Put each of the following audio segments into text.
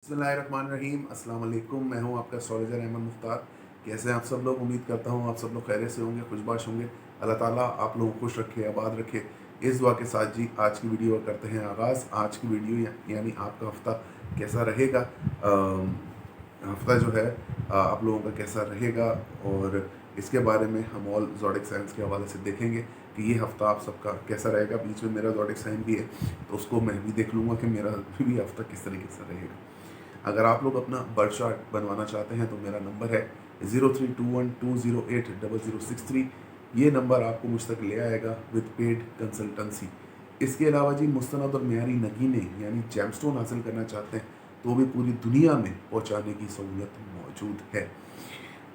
बिस्मिल्लाहिर्रहमानिर्रहीम। अस्सलाम वालेकुम। मैं हूं आपका एस्ट्रोलॉजर अहमद मुख्तार। कैसे हैं आप सब लोग? उम्मीद करता हूं आप सब लोग खैरियत से होंगे, खुशबाश होंगे। अल्लाह ताला आप लोगों को खुश रखे, आबाद रखे। इस दुआ के साथ जी आज की वीडियो करते हैं आगाज़। आज की वीडियो यानी आपका हफ़्ता कैसा रहेगा, हफ़्ता जो है आप लोगों का कैसा रहेगा, और इसके बारे में हम ऑल ज़ोडिक साइंस के हवाले से देखेंगे कि ये हफ़्ता आप सबका कैसा रहेगा। बीच में मेरा ज़ोडिक साइन भी है, तो उसको मैं भी देख लूँगा कि मेरा भी हफ़्ता किस तरीके से रहेगा। अगर आप लोग अपना बर्थ चार्ट बनवाना चाहते हैं तो मेरा नंबर है 0321208063। ये नंबर आपको मुझ तक ले आएगा विद पेड कंसल्टेंसी। इसके अलावा जी मुस्तनद और मेयारी नगीने यानी जैमस्टोन हासिल करना चाहते हैं तो भी पूरी दुनिया में पहुंचाने की सहूलियत मौजूद है।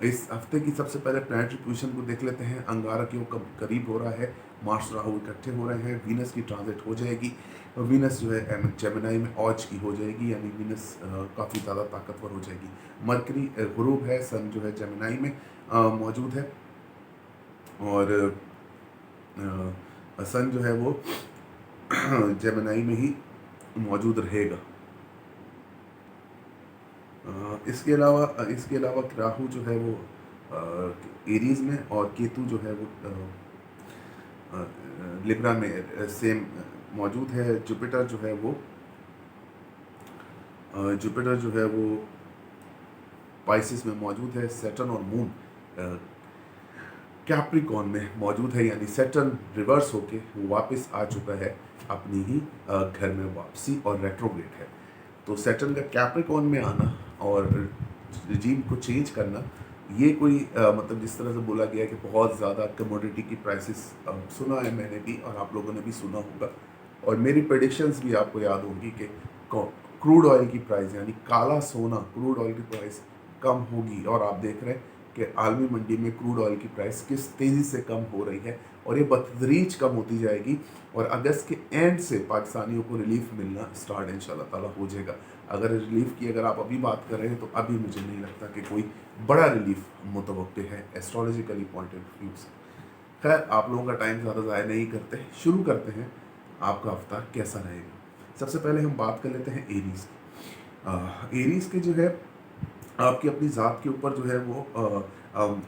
इस हफ्ते की सबसे पहले प्लैनेटरी पोजीशन को देख लेते हैं। अंगारक योग कब करीब हो रहा है, मार्स राहु इकट्ठे हो रहे हैं, वीनस की ट्रांजिट हो जाएगी। वीनस जो है जेमिनाई में औज की हो जाएगी, यानी वीनस काफ़ी ज़्यादा ताकतवर हो जाएगी। मरकरी गुरूब है, सन जो है जेमिनाई में मौजूद है, और सन जो है वो जेमिनाई में ही मौजूद रहेगा। इसके अलावा राहु जो है वो एरीज में, और केतु जो है वो लिब्रा में सेम मौजूद है। जुपिटर जो है वो पाइसिस में मौजूद है। सैटर्न और मून कैप्रिकॉन में मौजूद है, यानी सैटर्न रिवर्स होके वो वापस आ चुका है अपनी ही घर में वापसी, और रेट्रोग्रेड है। तो सैटर्न का कैप्रिकॉन में आना और रिजीम को चेंज करना, ये कोई मतलब जिस तरह से बोला गया कि बहुत ज़्यादा कमोडिटी की प्राइसेस सुना है मैंने भी, और आप लोगों ने भी सुना होगा, और मेरी प्रेडिक्शंस भी आपको याद होंगी कि क्रूड ऑयल की प्राइस यानी काला सोना, क्रूड ऑयल की प्राइस कम होगी। और आप देख रहे हैं कि आलमी मंडी में क्रूड ऑयल की प्राइस किस तेज़ी से कम हो रही है, और ये बतदरीज कम होती जाएगी, और अगस्त के एंड से पाकिस्तानियों को रिलीफ मिलना स्टार्ट इंशाल्लाह ताला हो जाएगा। अगर रिलीफ की अगर आप अभी बात कर रहे हैं तो अभी मुझे नहीं लगता कि कोई बड़ा रिलीफ मुतवक्के है एस्ट्रोलॉजिकली पॉइंट ऑफ व्यू से। खैर, आप लोगों का टाइम ज़्यादा ज़ाया नहीं करते, शुरू करते हैं आपका हफ्ता कैसा रहेगा। सबसे पहले हम बात कर लेते हैं एरीज की। एरीज के जो है आपकी अपनी ज़ात के ऊपर जो है वो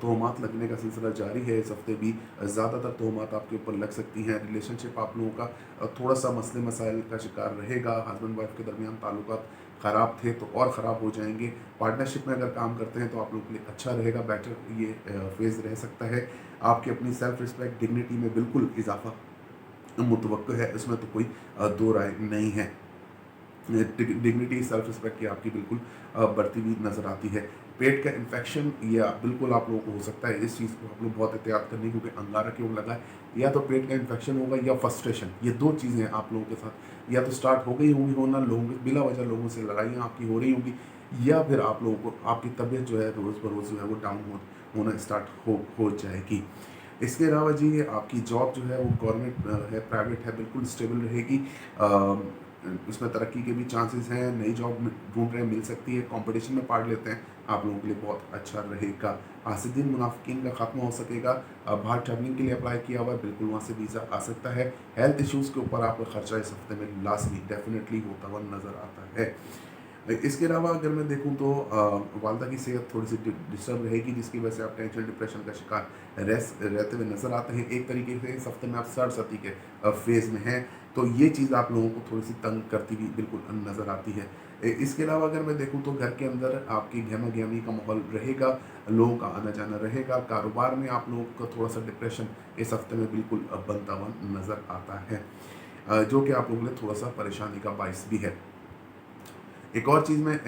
तोहमात लगने का सिलसिला जारी है। इस हफ्ते भी ज़्यादातर तोहमात आपके ऊपर लग सकती हैं। रिलेशनशिप आप लोगों का थोड़ा सा मसले मसाइल का शिकार रहेगा। हस्बैंड वाइफ के दरमियान ताल्लुकात ख़राब थे तो और ख़राब हो जाएंगे। पार्टनरशिप में अगर काम करते हैं तो आप लोगों के लिए अच्छा रहेगा, बेटर ये फेज़ रह सकता है। आपकी अपनी सेल्फ रिस्पेक्ट, डिग्निटी में बिल्कुल इजाफा मुतवक्को है, इसमें तो कोई दो राय नहीं है। डिग्निटी, सेल्फ रिस्पेक्ट की आपकी बिल्कुल बढ़ती हुई नज़र आती है। पेट का इन्फेक्शन या बिल्कुल आप लोगों को हो सकता है, इस चीज़ को आप लोग बहुत एहतियात करनी, क्योंकि अंगारक योग लगा है। या तो पेट का इन्फेक्शन होगा या फ्रस्ट्रेशन, ये दो चीज़ें आप लोगों के साथ या तो स्टार्ट हो गई होंगी होना, लोगों बिला वजह लोगों से लड़ाइयाँ आपकी हो रही होंगी, या फिर आप लोगों को आपकी तबीयत जो है रोज़ बरोज़ जो है वो डाउन होना स्टार्ट हो जाएगी। इसके अलावा जी आपकी जॉब जो है वो गवर्नमेंट है, प्राइवेट है, बिल्कुल स्टेबल रहेगी। उसमें तरक्की के भी चांसेस हैं। नई जॉब ढूंढ रहे हैं, मिल सकती है। कंपटीशन में पार्ट लेते हैं, आप लोगों के लिए बहुत अच्छा रहेगा। हासिदीन मुनाफिकीन का खात्मा हो सकेगा। बाहर ट्रैवलिंग के लिए अप्लाई किया हुआ है, बिल्कुल वहाँ से वीज़ा आ सकता है। हेल्थ इश्यूज़ के ऊपर आपका खर्चा इस हफ्ते में लाजमी डेफिनेटली होता हुआ नज़र आता है। इसके अलावा अगर मैं देखूं तो वालदा की सेहत थोड़ी सी डिस्टर्ब रहेगी, जिसकी वजह से आप टेंशन डिप्रेशन का शिकार रहते हुए नज़र आते हैं। एक तरीके से इस हफ्ते में आप सरसती के फेज़ में हैं, तो ये चीज़ आप लोगों को थोड़ी सी तंग करती हुई बिल्कुल नज़र आती है। इसके अलावा अगर मैं देखूं तो घर के अंदर आपकी गहमा गहमी का माहौल रहेगा, लोगों का आना जाना रहेगा। कारोबार में आप लोगों को थोड़ा सा डिप्रेशन इस हफ्ते में बिल्कुल बनता हुआ नज़र आता है, जो कि आप लोगों के लिए थोड़ा सा परेशानी का बायस भी है। एक और चीज़ मैं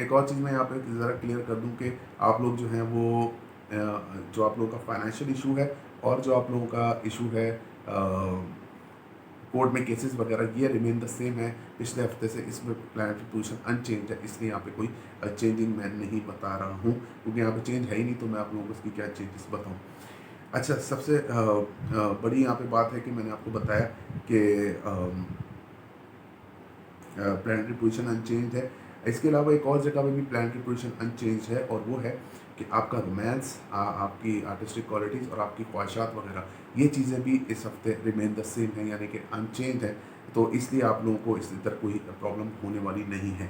यहाँ पे ज़रा क्लियर कर दूँ कि आप लोग जो हैं वो जो आप लोगों का फाइनेंशियल इशू है, और जो आप लोगों का इशू है कोर्ट में केसेस वगैरह, ये रिमेन द सेम है पिछले हफ्ते से। इसमें प्लानिटरी पोजीशन अनचेंज है, इसलिए यहाँ पे कोई चेंजिंग मैं नहीं बता रहा हूँ, क्योंकि यहाँ पे चेंज है ही नहीं, तो मैं आप लोगों को इसकी क्या चेंजेस बताऊँ। अच्छा, सबसे बड़ी यहाँ पे बात है कि मैंने आपको बताया कि प्लानिटरी पोजीशन अनचेंज है। इसके अलावा एक और जगह पे भी प्लानिटरी पोजीशन अनचेंज है, और वो है कि आपका रोमांस, आपकी आर्टिस्टिक क्वालिटीज़ और आपकी ख्वाहिशात वगैरह, ये चीज़ें भी इस हफ्ते रिमेन द सेम है, यानी कि अनचेंज है। तो इसलिए आप लोगों को इस इधर कोई प्रॉब्लम होने वाली नहीं है।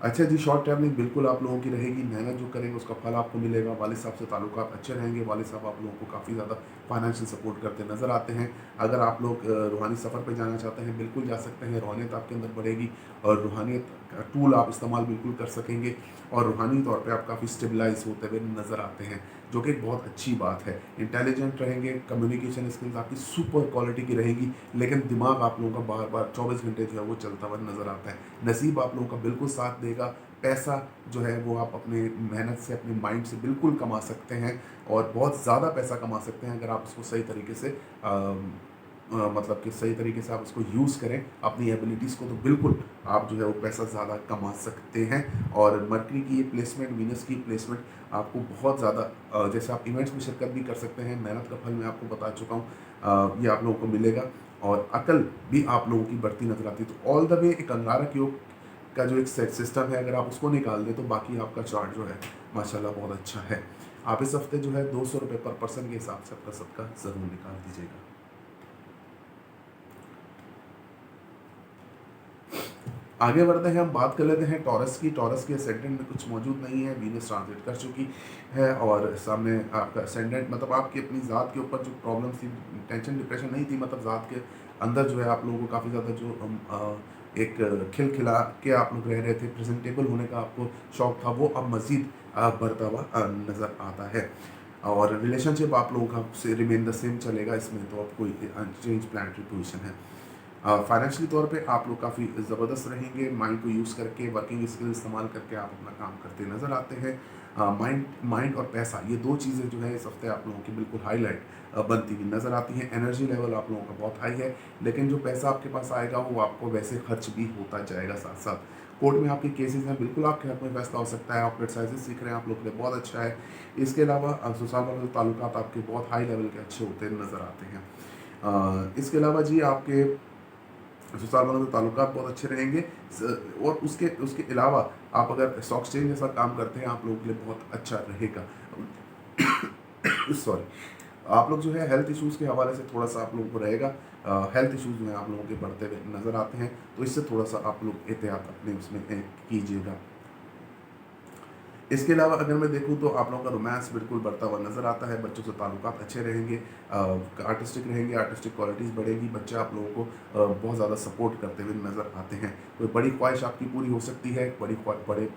अच्छा जी, शॉर्ट ट्रैवलिंग बिल्कुल आप लोगों की रहेगी, मेहनत जो करेंगे उसका फल आपको मिलेगा, वालिद साहब से ताल्लुकात अच्छे रहेंगे, वालिद साहब आप लोगों को काफ़ी ज़्यादा फाइनेंशियल सपोर्ट करते नज़र आते हैं। अगर आप लोग रूहानी सफ़र पे जाना चाहते हैं, बिल्कुल जा सकते हैं, रूहानियत आपके अंदर बढ़ेगी और रूहानियत का टूल आप इस्तेमाल बिल्कुल कर सकेंगे और रूहानी तौर पे आप काफ़ी स्टेबलाइज होते हुए नज़र आते हैं, जो कि एक बहुत अच्छी बात है। इंटेलिजेंट रहेंगे, कम्युनिकेशन स्किल्स आपकी सुपर क्वालिटी की रहेगी, लेकिन दिमाग आप लोगों का बार-बार 24 घंटे जो है वो चलता हुआ नज़र आता है। नसीब आप लोगों का बिल्कुल साथ देगा, पैसा जो है वो आप अपने मेहनत से, अपने माइंड से बिल्कुल कमा सकते हैं और बहुत ज़्यादा पैसा कमा सकते हैं अगर आप उसको सही तरीके से मतलब कि सही तरीके से आप उसको यूज़ करें अपनी एबिलिटीज़ को, तो बिल्कुल आप जो है वो पैसा ज़्यादा कमा सकते हैं। और मरकरी की ये प्लेसमेंट, वीनस की प्लेसमेंट आपको बहुत ज़्यादा जैसे आप इवेंट्स में शिरकत भी कर सकते हैं, मेहनत का फल मैं आपको बता चुका हूँ, ये आप लोगों को मिलेगा और अकल भी आप लोगों की बढ़ती नजर आती है। तो ऑल द वे एक अंगारक योग का जो एक सेट सिस्टम है, अगर आप उसको निकाल दें तो बाकी आपका चार्ट जो है माशाल्लाह बहुत अच्छा है। आप इस हफ्ते जो है 200 रुपये पर पर्सन के हिसाब से अपना सदका ज़रूर निकाल दीजिएगा। आगे बढ़ते हैं, हम बात कर लेते हैं टॉरस की। टॉरस के असेंडेंट में कुछ मौजूद नहीं है, वीनस ट्रांजिट कर चुकी है और सामने आपका असेंडेंट मतलब आपकी अपनी ज़ात के ऊपर जो प्रॉब्लम थी, टेंशन डिप्रेशन नहीं थी, मतलब ज़ात के अंदर जो है आप लोगों को काफ़ी ज़्यादा जो एक खिलखिला के आप लोग रह रहे थे, प्रेजेंटेबल होने का आपको शौक था, वो अब मज़ीद बढ़ता हुआ नज़र आता है। और रिलेशनशिप आप लोगों का से रिमेन द सेम चलेगा, इसमें तो अब कोई चेंज प्लानिटरी पोजिशन है। फाइनेंशियली तौर पे आप लोग काफ़ी ज़बरदस्त रहेंगे, माइंड को यूज़ करके, वर्किंग स्किल इस्तेमाल करके आप अपना काम करते नज़र आते हैं। माइंड माइंड और पैसा, ये दो चीज़ें जो है इस हफ्ते आप लोगों की बिल्कुल हाईलाइट बनती हुई नज़र आती हैं। एनर्जी लेवल आप लोगों का बहुत हाई है, लेकिन जो पैसा आपके पास आएगा वो आपको वैसे खर्च भी होता जाएगा साथ साथ। कोर्ट में आपके केसेस हैं, बिल्कुल आपके हक में फैसला हो सकता है, आप एक्सरसाइजेज सीख रहे हैं, आप लोग के लिए बहुत अच्छा है। इसके अलावा ससुराल वाले ताल्लुकात आपके बहुत हाई लेवल के अच्छे होते नज़र आते हैं। इसके अलावा जी आपके ससुराल वालों से ताल्लुकात बहुत अच्छे रहेंगे और उसके उसके अलावा आप अगर स्टॉक एक्सचेंज जैसा काम करते हैं, आप लोगों के लिए बहुत अच्छा रहेगा। सॉरी, आप लोग जो है हेल्थ इश्यूज़ के हवाले से थोड़ा सा आप लोगों को रहेगा, हेल्थ इश्यूज़ जो है आप लोगों के बढ़ते हुए नज़र आते हैं, तो इससे थोड़ा सा आप लोग एहतियात अपने उसमें कीजिएगा। इसके अलावा अगर मैं देखूँ तो आप लोगों का रोमांस बिल्कुल बढ़ता हुआ नज़र आता है, बच्चों से ताल्लुकात अच्छे रहेंगे, आर्टिस्टिक रहेंगे, आर्टिस्टिक क्वालिटीज़ बढ़ेगी, बच्चे आप लोगों को बहुत ज़्यादा सपोर्ट करते हुए नज़र आते हैं। कोई बड़ी ख्वाहिश आपकी पूरी हो सकती है, बड़े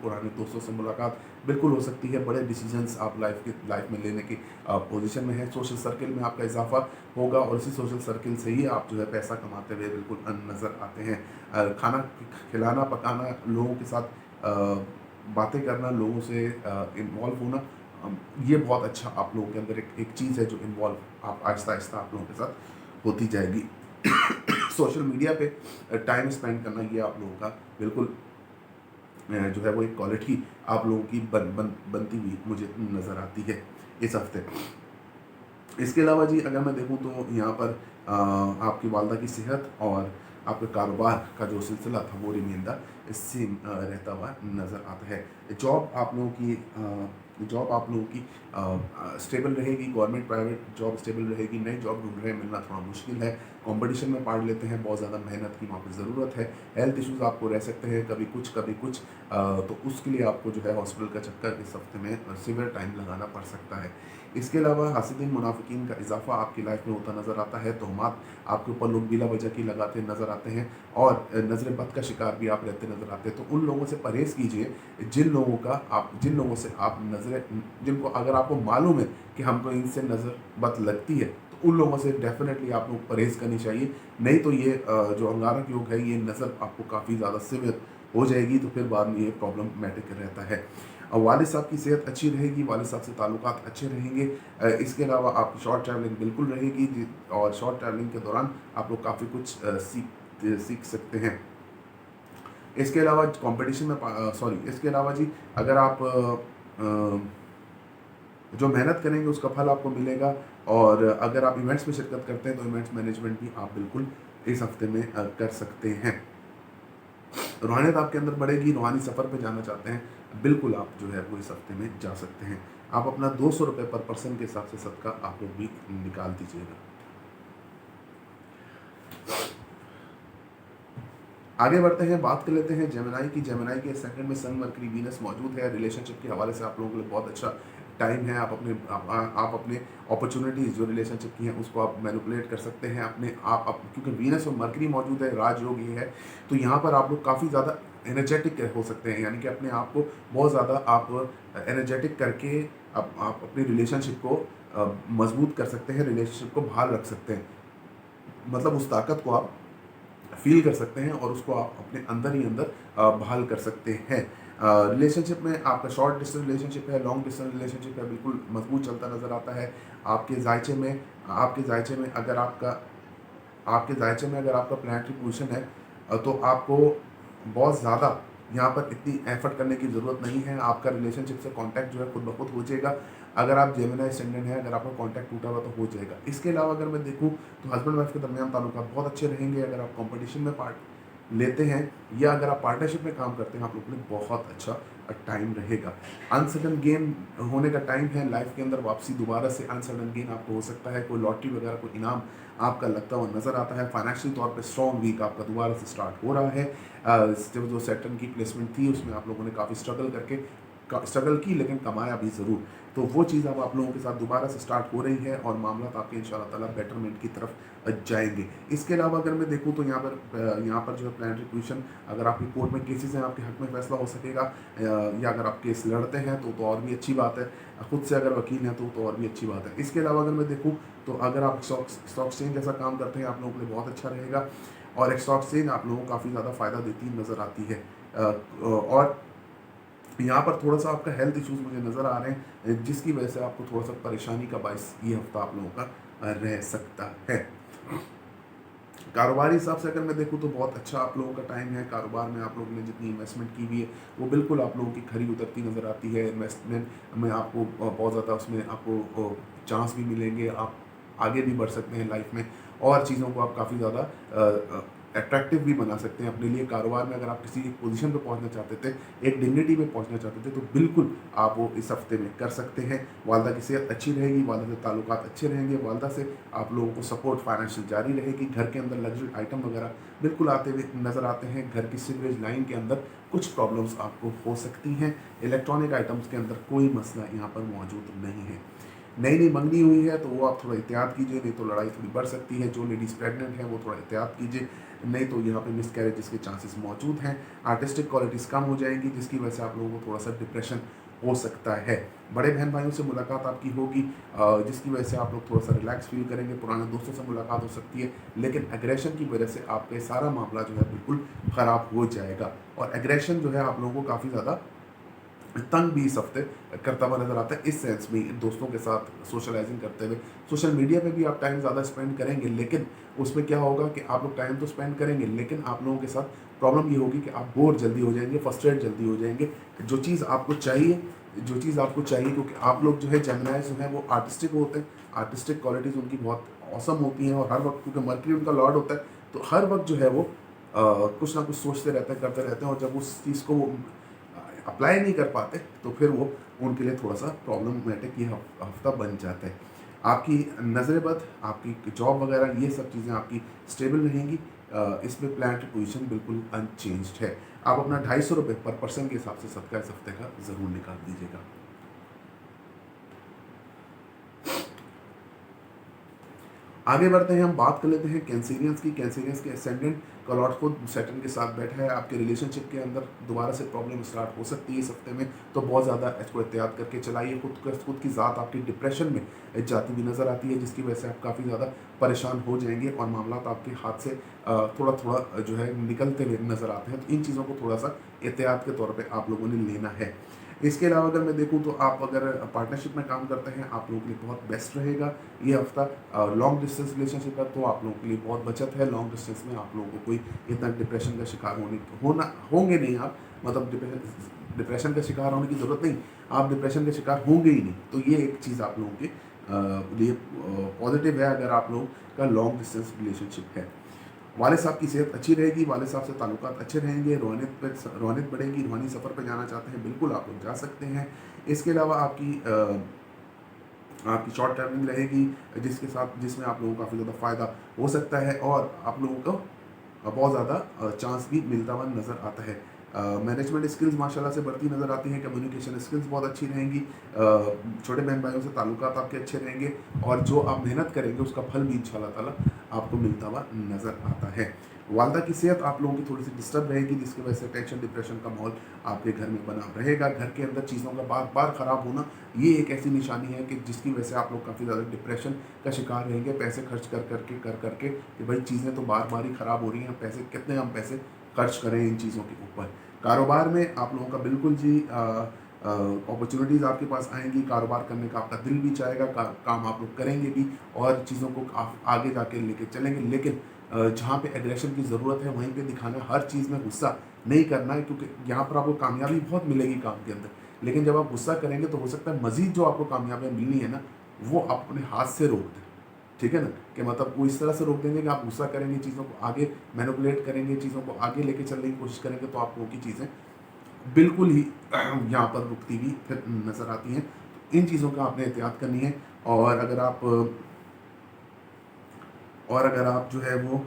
पुराने दोस्तों से मुलाकात बिल्कुल हो सकती है, बड़े डिसीजंस आप लाइफ में लेने की पोजीशन में है, सोशल सर्किल में आपका इजाफा होगा और इसी सोशल सर्किल से ही आप जो है पैसा कमाते हुए बिल्कुल नज़र आते हैं। खाना खिलाना, पकाना, लोगों के साथ बातें करना, लोगों से इन्वॉल्व होना, ये बहुत अच्छा आप लोगों के अंदर एक चीज़ है जो इन्वॉल्व आप आहिस्ता आहिस्ता आप लोगों के साथ होती जाएगी। सोशल मीडिया पे टाइम स्पेंड करना, ये आप लोगों का बिल्कुल जो है वो एक क्वालिटी आप लोगों की बनती हुई मुझे नज़र आती है इस हफ्ते। इसके अलावा जी अगर मैं देखूँ तो यहाँ पर आपकी वालदा की सेहत और आपके कारोबार का जो सिलसिला था वो रिमेंदा सेम रहता हुआ नज़र आता है। जॉब आप लोगों की स्टेबल रहेगी, गवर्नमेंट प्राइवेट जॉब स्टेबल रहेगी, नई जॉब ढूंढ रहे हैं, मिलना थोड़ा मुश्किल है, कंपटीशन में पार्ट लेते हैं, बहुत ज़्यादा मेहनत की वहाँ पर ज़रूरत है। हेल्थ इश्यूज़ आपको रह सकते हैं, कभी कुछ तो उसके लिए आपको जो है हॉस्पिटल का चक्कर इस हफ्ते में सीवियर टाइम लगाना पड़ सकता है। इसके अलावा हासिदीन मुनाफिकीन का इजाफा आपकी लाइफ में होता नज़र आता है, तोहमात आपके ऊपर लोग बिला वजह की लगाते नज़र आते हैं और नज़र बद का शिकार भी आप रहते नज़र आते हैं। तो उन लोगों से परहेज़ कीजिए जिन लोगों से आप जिनको अगर आपको मालूम है कि हमको इनसे नज़र बद लगती है, तो उन लोगों से डेफिनेटली आप लोग परहेज़ करनी चाहिए। नहीं तो ये जो अंगारक योग है, ये नज़र आपको काफ़ी ज़्यादा सिवियर हो जाएगी, तो फिर बाद में ये प्रॉब्लमेटिक रहता है। वालिद साहब की सेहत अच्छी रहेगी, वालिद साहब से ताल्लुकात अच्छे रहेंगे। इसके अलावा आपकी शॉर्ट ट्रैवलिंग बिल्कुल रहेगी और शॉर्ट ट्रैवलिंग के दौरान आप लोग काफ़ी कुछ सीख सकते हैं। इसके अलावा कंपटीशन में इसके अलावा जी अगर आप जो मेहनत करेंगे उसका फल आपको मिलेगा और अगर आप इवेंट्स में शिरकत करते हैं तो इवेंट्स मैनेजमेंट भी आप बिल्कुल इस हफ्ते में कर सकते हैं। रूहानियत आपके अंदर बढ़ेगी, रूहानी सफ़र पे जाना चाहते हैं, बिल्कुल आप जो है वो इस हफ्ते में जा सकते हैं। आप अपना 200 रुपये पर पर्सन के हिसाब से सदका आप लोग भी निकाल दीजिएगा। आगे बढ़ते हैं, बात कर लेते हैं जेमिनी की। जेमिनी के सेकंड में सन, मरकरी, वीनस मौजूद है। रिलेशनशिप के हवाले से आप लोगों के लिए बहुत अच्छा टाइम है। आप अपने अपॉर्चुनिटीज़ जो रिलेशनशिप की हैं उसको आप मैनिपुलेट कर सकते हैं अपने आप, क्योंकि वीनस और मरकरी मौजूद है, राजयोग ये है। तो यहाँ पर आप लोग काफ़ी ज़्यादा एनर्जेटिक हो सकते हैं, यानी कि अपने आप को बहुत ज़्यादा आप एनर्जेटिक करके आप अपनी रिलेशनशिप को मजबूत कर सकते हैं, रिलेशनशिप को बहाल रख सकते हैं। मतलब उस ताकत को आप फील कर सकते हैं और उसको आप अपने अंदर ही अंदर बहाल कर सकते हैं। रिलेशनशिप में आपका शॉर्ट डिस्टेंस रिलेशनशिप है, लॉन्ग डिस्टेंस रिलेशनशिप है, बिल्कुल मजबूत चलता नज़र आता है। आपके जायचे में आपके जायचे में अगर आपका आपके जायचे में अगर आपका प्लानिटरी पोजीशन है, तो आपको बहुत ज़्यादा यहाँ पर इतनी एफर्ट करने की ज़रूरत नहीं है। आपका रिलेशनशिप से कांटेक्ट जो है खुद ब खुद हो जाएगा। अगर आप जेमिनी असेंडेंट है, अगर आपका कांटेक्ट टूटा हुआ तो हो जाएगा। इसके अलावा अगर मैं देखूँ तो हस्बैंड वाइफ के दरमियान ताल्लुकात बहुत अच्छे रहेंगे। अगर आप कंपटीशन में पार्ट लेते हैं या अगर आप पार्टनरशिप में काम करते हैं, आप लोगों के लिए बहुत अच्छा टाइम रहेगा। अनसडन गेन होने का टाइम है, लाइफ के अंदर वापसी दोबारा से अनसडन गेन आपको हो सकता है। कोई लॉटरी वगैरह कोई इनाम आपका लगता हुआ नजर आता है। फाइनेंशियल तौर पे स्ट्रॉन्ग वीक आपका दोबारा से स्टार्ट हो रहा है। जो सैटर्न की प्लेसमेंट थी उसमें आप लोगों ने काफ़ी स्ट्रगल की, लेकिन कमाया भी ज़रूर। तो वो चीज़ अब आप लोगों के साथ दोबारा से स्टार्ट हो रही है और मामला आपके इंशाल्लाह ताला बेटरमेंट की तरफ जाएंगे। इसके अलावा अगर मैं देखूँ तो यहाँ पर जो है प्लानिटरी पोजीशन, अगर आपकी कोर्ट में केसेस हैं आपके हक में फैसला हो सकेगा, या अगर आप केस लड़ते हैं तो और भी अच्छी बात है। खुद से अगर वकील हैं तो और भी अच्छी बात है। इसके अलावा अगर मैं देखूँ तो अगर आप स्टॉक एक्सचेंज जैसा काम करते हैं, आप लोगों के लिए बहुत अच्छा रहेगा। और एक स्टॉक एक्सचेंज आप लोगों को काफ़ी ज़्यादा फ़ायदा देती नज़र आती है। और यहाँ पर थोड़ा सा आपका हेल्थ इश्यूज मुझे नज़र आ रहे हैं, जिसकी वजह से आपको थोड़ा सा परेशानी का बायस ये हफ्ता आप लोगों का रह सकता है। कारोबारी हिसाब से अगर मैं देखूँ तो बहुत अच्छा आप लोगों का टाइम है। कारोबार में आप लोगों ने जितनी इन्वेस्टमेंट की हुई है वो बिल्कुल आप लोगों की खरी उतरती नज़र आती है। इन्वेस्टमेंट में आपको बहुत ज़्यादा उसमें आपको चांस भी मिलेंगे, आप आगे भी बढ़ सकते हैं लाइफ में और चीज़ों को आप काफ़ी ज़्यादा अट्रैक्टिव भी बना सकते हैं अपने लिए। कारोबार में अगर आप किसी एक पोजीशन पे पहुंचना चाहते थे, एक डिग्निटी पे पहुंचना चाहते थे, तो बिल्कुल आप वो इस हफ्ते में कर सकते हैं। वालदा की सेहत अच्छी रहेगी, वालदा से ताल्लुकात अच्छे रहेंगे, वालदा से आप लोगों को सपोर्ट फाइनेंशियल जारी रहेगी। घर के अंदर लग्जरी आइटम वगैरह बिल्कुल आते हुए नज़र आते हैं। घर की सीवरेज लाइन के अंदर कुछ प्रॉब्लम्स आपको हो सकती हैं। इलेक्ट्रॉनिक आइटम्स के अंदर कोई मसला यहाँ पर मौजूद नहीं है। नई मंगनी हुई है तो वो आप थोड़ा एहतियात कीजिए, नहीं तो लड़ाई थोड़ी बढ़ सकती है। जो लेडीज़ प्रेग्नेंट हैं वो थोड़ा एहतियात कीजिए, नहीं तो यहाँ पे मिस कैरेजेस के चांसेस मौजूद हैं। आर्टिस्टिक क्वालिटीज़ कम हो जाएंगी, जिसकी वजह से आप लोगों को थोड़ा सा डिप्रेशन हो सकता है। बड़े बहन भाइयों से मुलाकात आपकी होगी, जिसकी वजह से आप लोग थोड़ा सा रिलैक्स फील करेंगे। पुराने दोस्तों से मुलाकात हो सकती है, लेकिन एग्रेशन की वजह से आपका सारा मामला जो है बिल्कुल ख़राब हो जाएगा। और एग्रेशन जो है आप लोगों को काफ़ी ज़्यादा तंग भी इस हफ्ते करता हुआ नजर आता है। इस सेंस में दोस्तों के साथ सोशलाइजिंग करते हुए सोशल मीडिया पे भी आप टाइम ज़्यादा स्पेंड करेंगे, लेकिन उसमें क्या होगा कि आप लोग टाइम तो स्पेंड करेंगे, लेकिन आप लोगों के साथ प्रॉब्लम ये होगी कि आप बोर जल्दी हो जाएंगे, फ्रस्ट्रेट जल्दी हो जाएंगे। जो चीज़ आपको चाहिए, क्योंकि आप लोग जो है जेमिनाइज जो है वो आर्टिस्टिक होते हैं, आर्टिस्टिक क्वालिटीज़ उनकी बहुत औसम होती हैं। और हर वक्त क्योंकि मर्क्यूरी उनका लॉर्ड होता है, तो हर वक्त जो है वो कुछ ना कुछ सोचते रहते हैं, करते रहते हैं। और जब उस चीज़ को वो अप्लाई नहीं कर पाते तो फिर वो उनके लिए थोड़ा सा प्रॉब्लमेटिक ये हफ्ता बन जाता है। आपकी नज़र बद, आपकी जॉब वगैरह ये सब चीज़ें आपकी स्टेबल रहेंगी। इसमें प्लानिटरी पोजीशन बिल्कुल अनचेंज्ड है। आप अपना 250 रुपये पर पर्सन के हिसाब से सदका इस हफ्ते का ज़रूर निकाल दीजिएगा। आगे बढ़ते हैं, हम बात कर लेते हैं कैंसेरियंस की। कैंसेरियंस के एसेंडेंट का लॉर्ड खुद सैटर्न के साथ बैठा है। आपके रिलेशनशिप के अंदर दोबारा से प्रॉब्लम स्टार्ट हो सकती है इस हफ्ते में, तो बहुत ज़्यादा इसको एहतियात करके चलाइए। खुद की ज़ात आपकी डिप्रेशन में जाती हुई नज़र आती है, जिसकी वजह से आप काफ़ी ज़्यादा परेशान हो जाएंगे और मामला आपके हाथ से थोड़ा थोड़ा जो है निकलते हुए नज़र आते हैं। तो इन चीज़ों को थोड़ा सा एहतियात के तौर पर आप लोगों ने लेना है। इसके अलावा अगर मैं देखूं तो आप अगर पार्टनरशिप में काम करते हैं, आप लोगों के लिए बहुत बेस्ट रहेगा ये हफ्ता। लॉन्ग डिस्टेंस रिलेशनशिप है तो आप लोगों के लिए बहुत बचत है। लॉन्ग डिस्टेंस में आप लोगों को कोई इतना डिप्रेशन का शिकार होंगे नहीं आप, मतलब डिप्रेशन का शिकार होने की ज़रूरत नहीं, आप डिप्रेशन के शिकार होंगे ही नहीं। तो ये एक चीज़ आप लोगों के लिए पॉजिटिव है अगर आप लोगों का लॉन्ग डिस्टेंस रिलेशनशिप है। वालिद साहब की सेहत अच्छी रहेगी, वालिद साहब से ताल्लुकात अच्छे रहेंगे, रौनक बढ़ेगी। रूहानी सफ़र पर जाना चाहते हैं, बिल्कुल आप लोग जा सकते हैं। इसके अलावा आपकी शॉर्ट ट्रैवलिंग रहेगी, जिसमें आप लोगों को काफ़ी ज़्यादा फ़ायदा हो सकता है। और आप लोगों को बहुत ज़्यादा चांस भी मिलता हुआ नज़र आता है। मैनेजमेंट स्किल्स माशाल्लाह से बढ़ती नज़र आती हैं, कम्युनिकेशन स्किल्स बहुत अच्छी रहेंगी, छोटे बहन भाइयों से ताल्लुकात आपके अच्छे रहेंगे और जो आप मेहनत करेंगे उसका फल भी इंशाल्लाह ताला आपको मिलता हुआ नज़र आता है। वालदा की सेहत आप लोगों की थोड़ी सी डिस्टर्ब रहेगी, जिसकी वजह से टेंशन डिप्रेशन का माहौल आपके घर में बना रहेगा। घर के अंदर चीज़ों का बार बार ख़राब होना ये एक ऐसी निशानी है कि जिसकी वजह से आप लोग काफ़ी ज़्यादा डिप्रेशन का शिकार रहेंगे, पैसे खर्च कर करके कि भाई चीज़ें तो बार बार ही ख़राब हो रही हैं, पैसे कितने हम पैसे खर्च करें इन चीज़ों के ऊपर। कारोबार में आप लोगों का बिल्कुल जी अपॉर्चुनिटीज़ आपके पास आएंगी, कारोबार करने का आपका दिल भी चाहेगा, काम आप लोग करेंगे भी और चीज़ों को आप आगे जाके लेके चलेंगे। लेकिन जहाँ पे एग्रेशन की ज़रूरत है वहीं पे दिखाना, हर चीज़ में गुस्सा नहीं करना है, क्योंकि यहाँ पर आपको कामयाबी बहुत मिलेगी काम के अंदर, लेकिन जब आप गुस्सा करेंगे तो हो सकता है मज़ीद जो आपको कामयाबियाँ मिलनी है ना, वो आप अपने हाथ से रोक दें। ठीक है ना, कि मतलब वो इस तरह से रोक देंगे कि आप गुस्सा करेंगे, चीज़ों को आगे मैनिपुलेट करेंगे, चीज़ों को आगे लेके चलने की कोशिश करेंगे, तो आप लोगों की चीज़ें बिल्कुल ही यहाँ पर रुकती हुई फिर नज़र आती हैं। तो इन चीज़ों का आपने एहतियात करनी है। और अगर आप जो है वो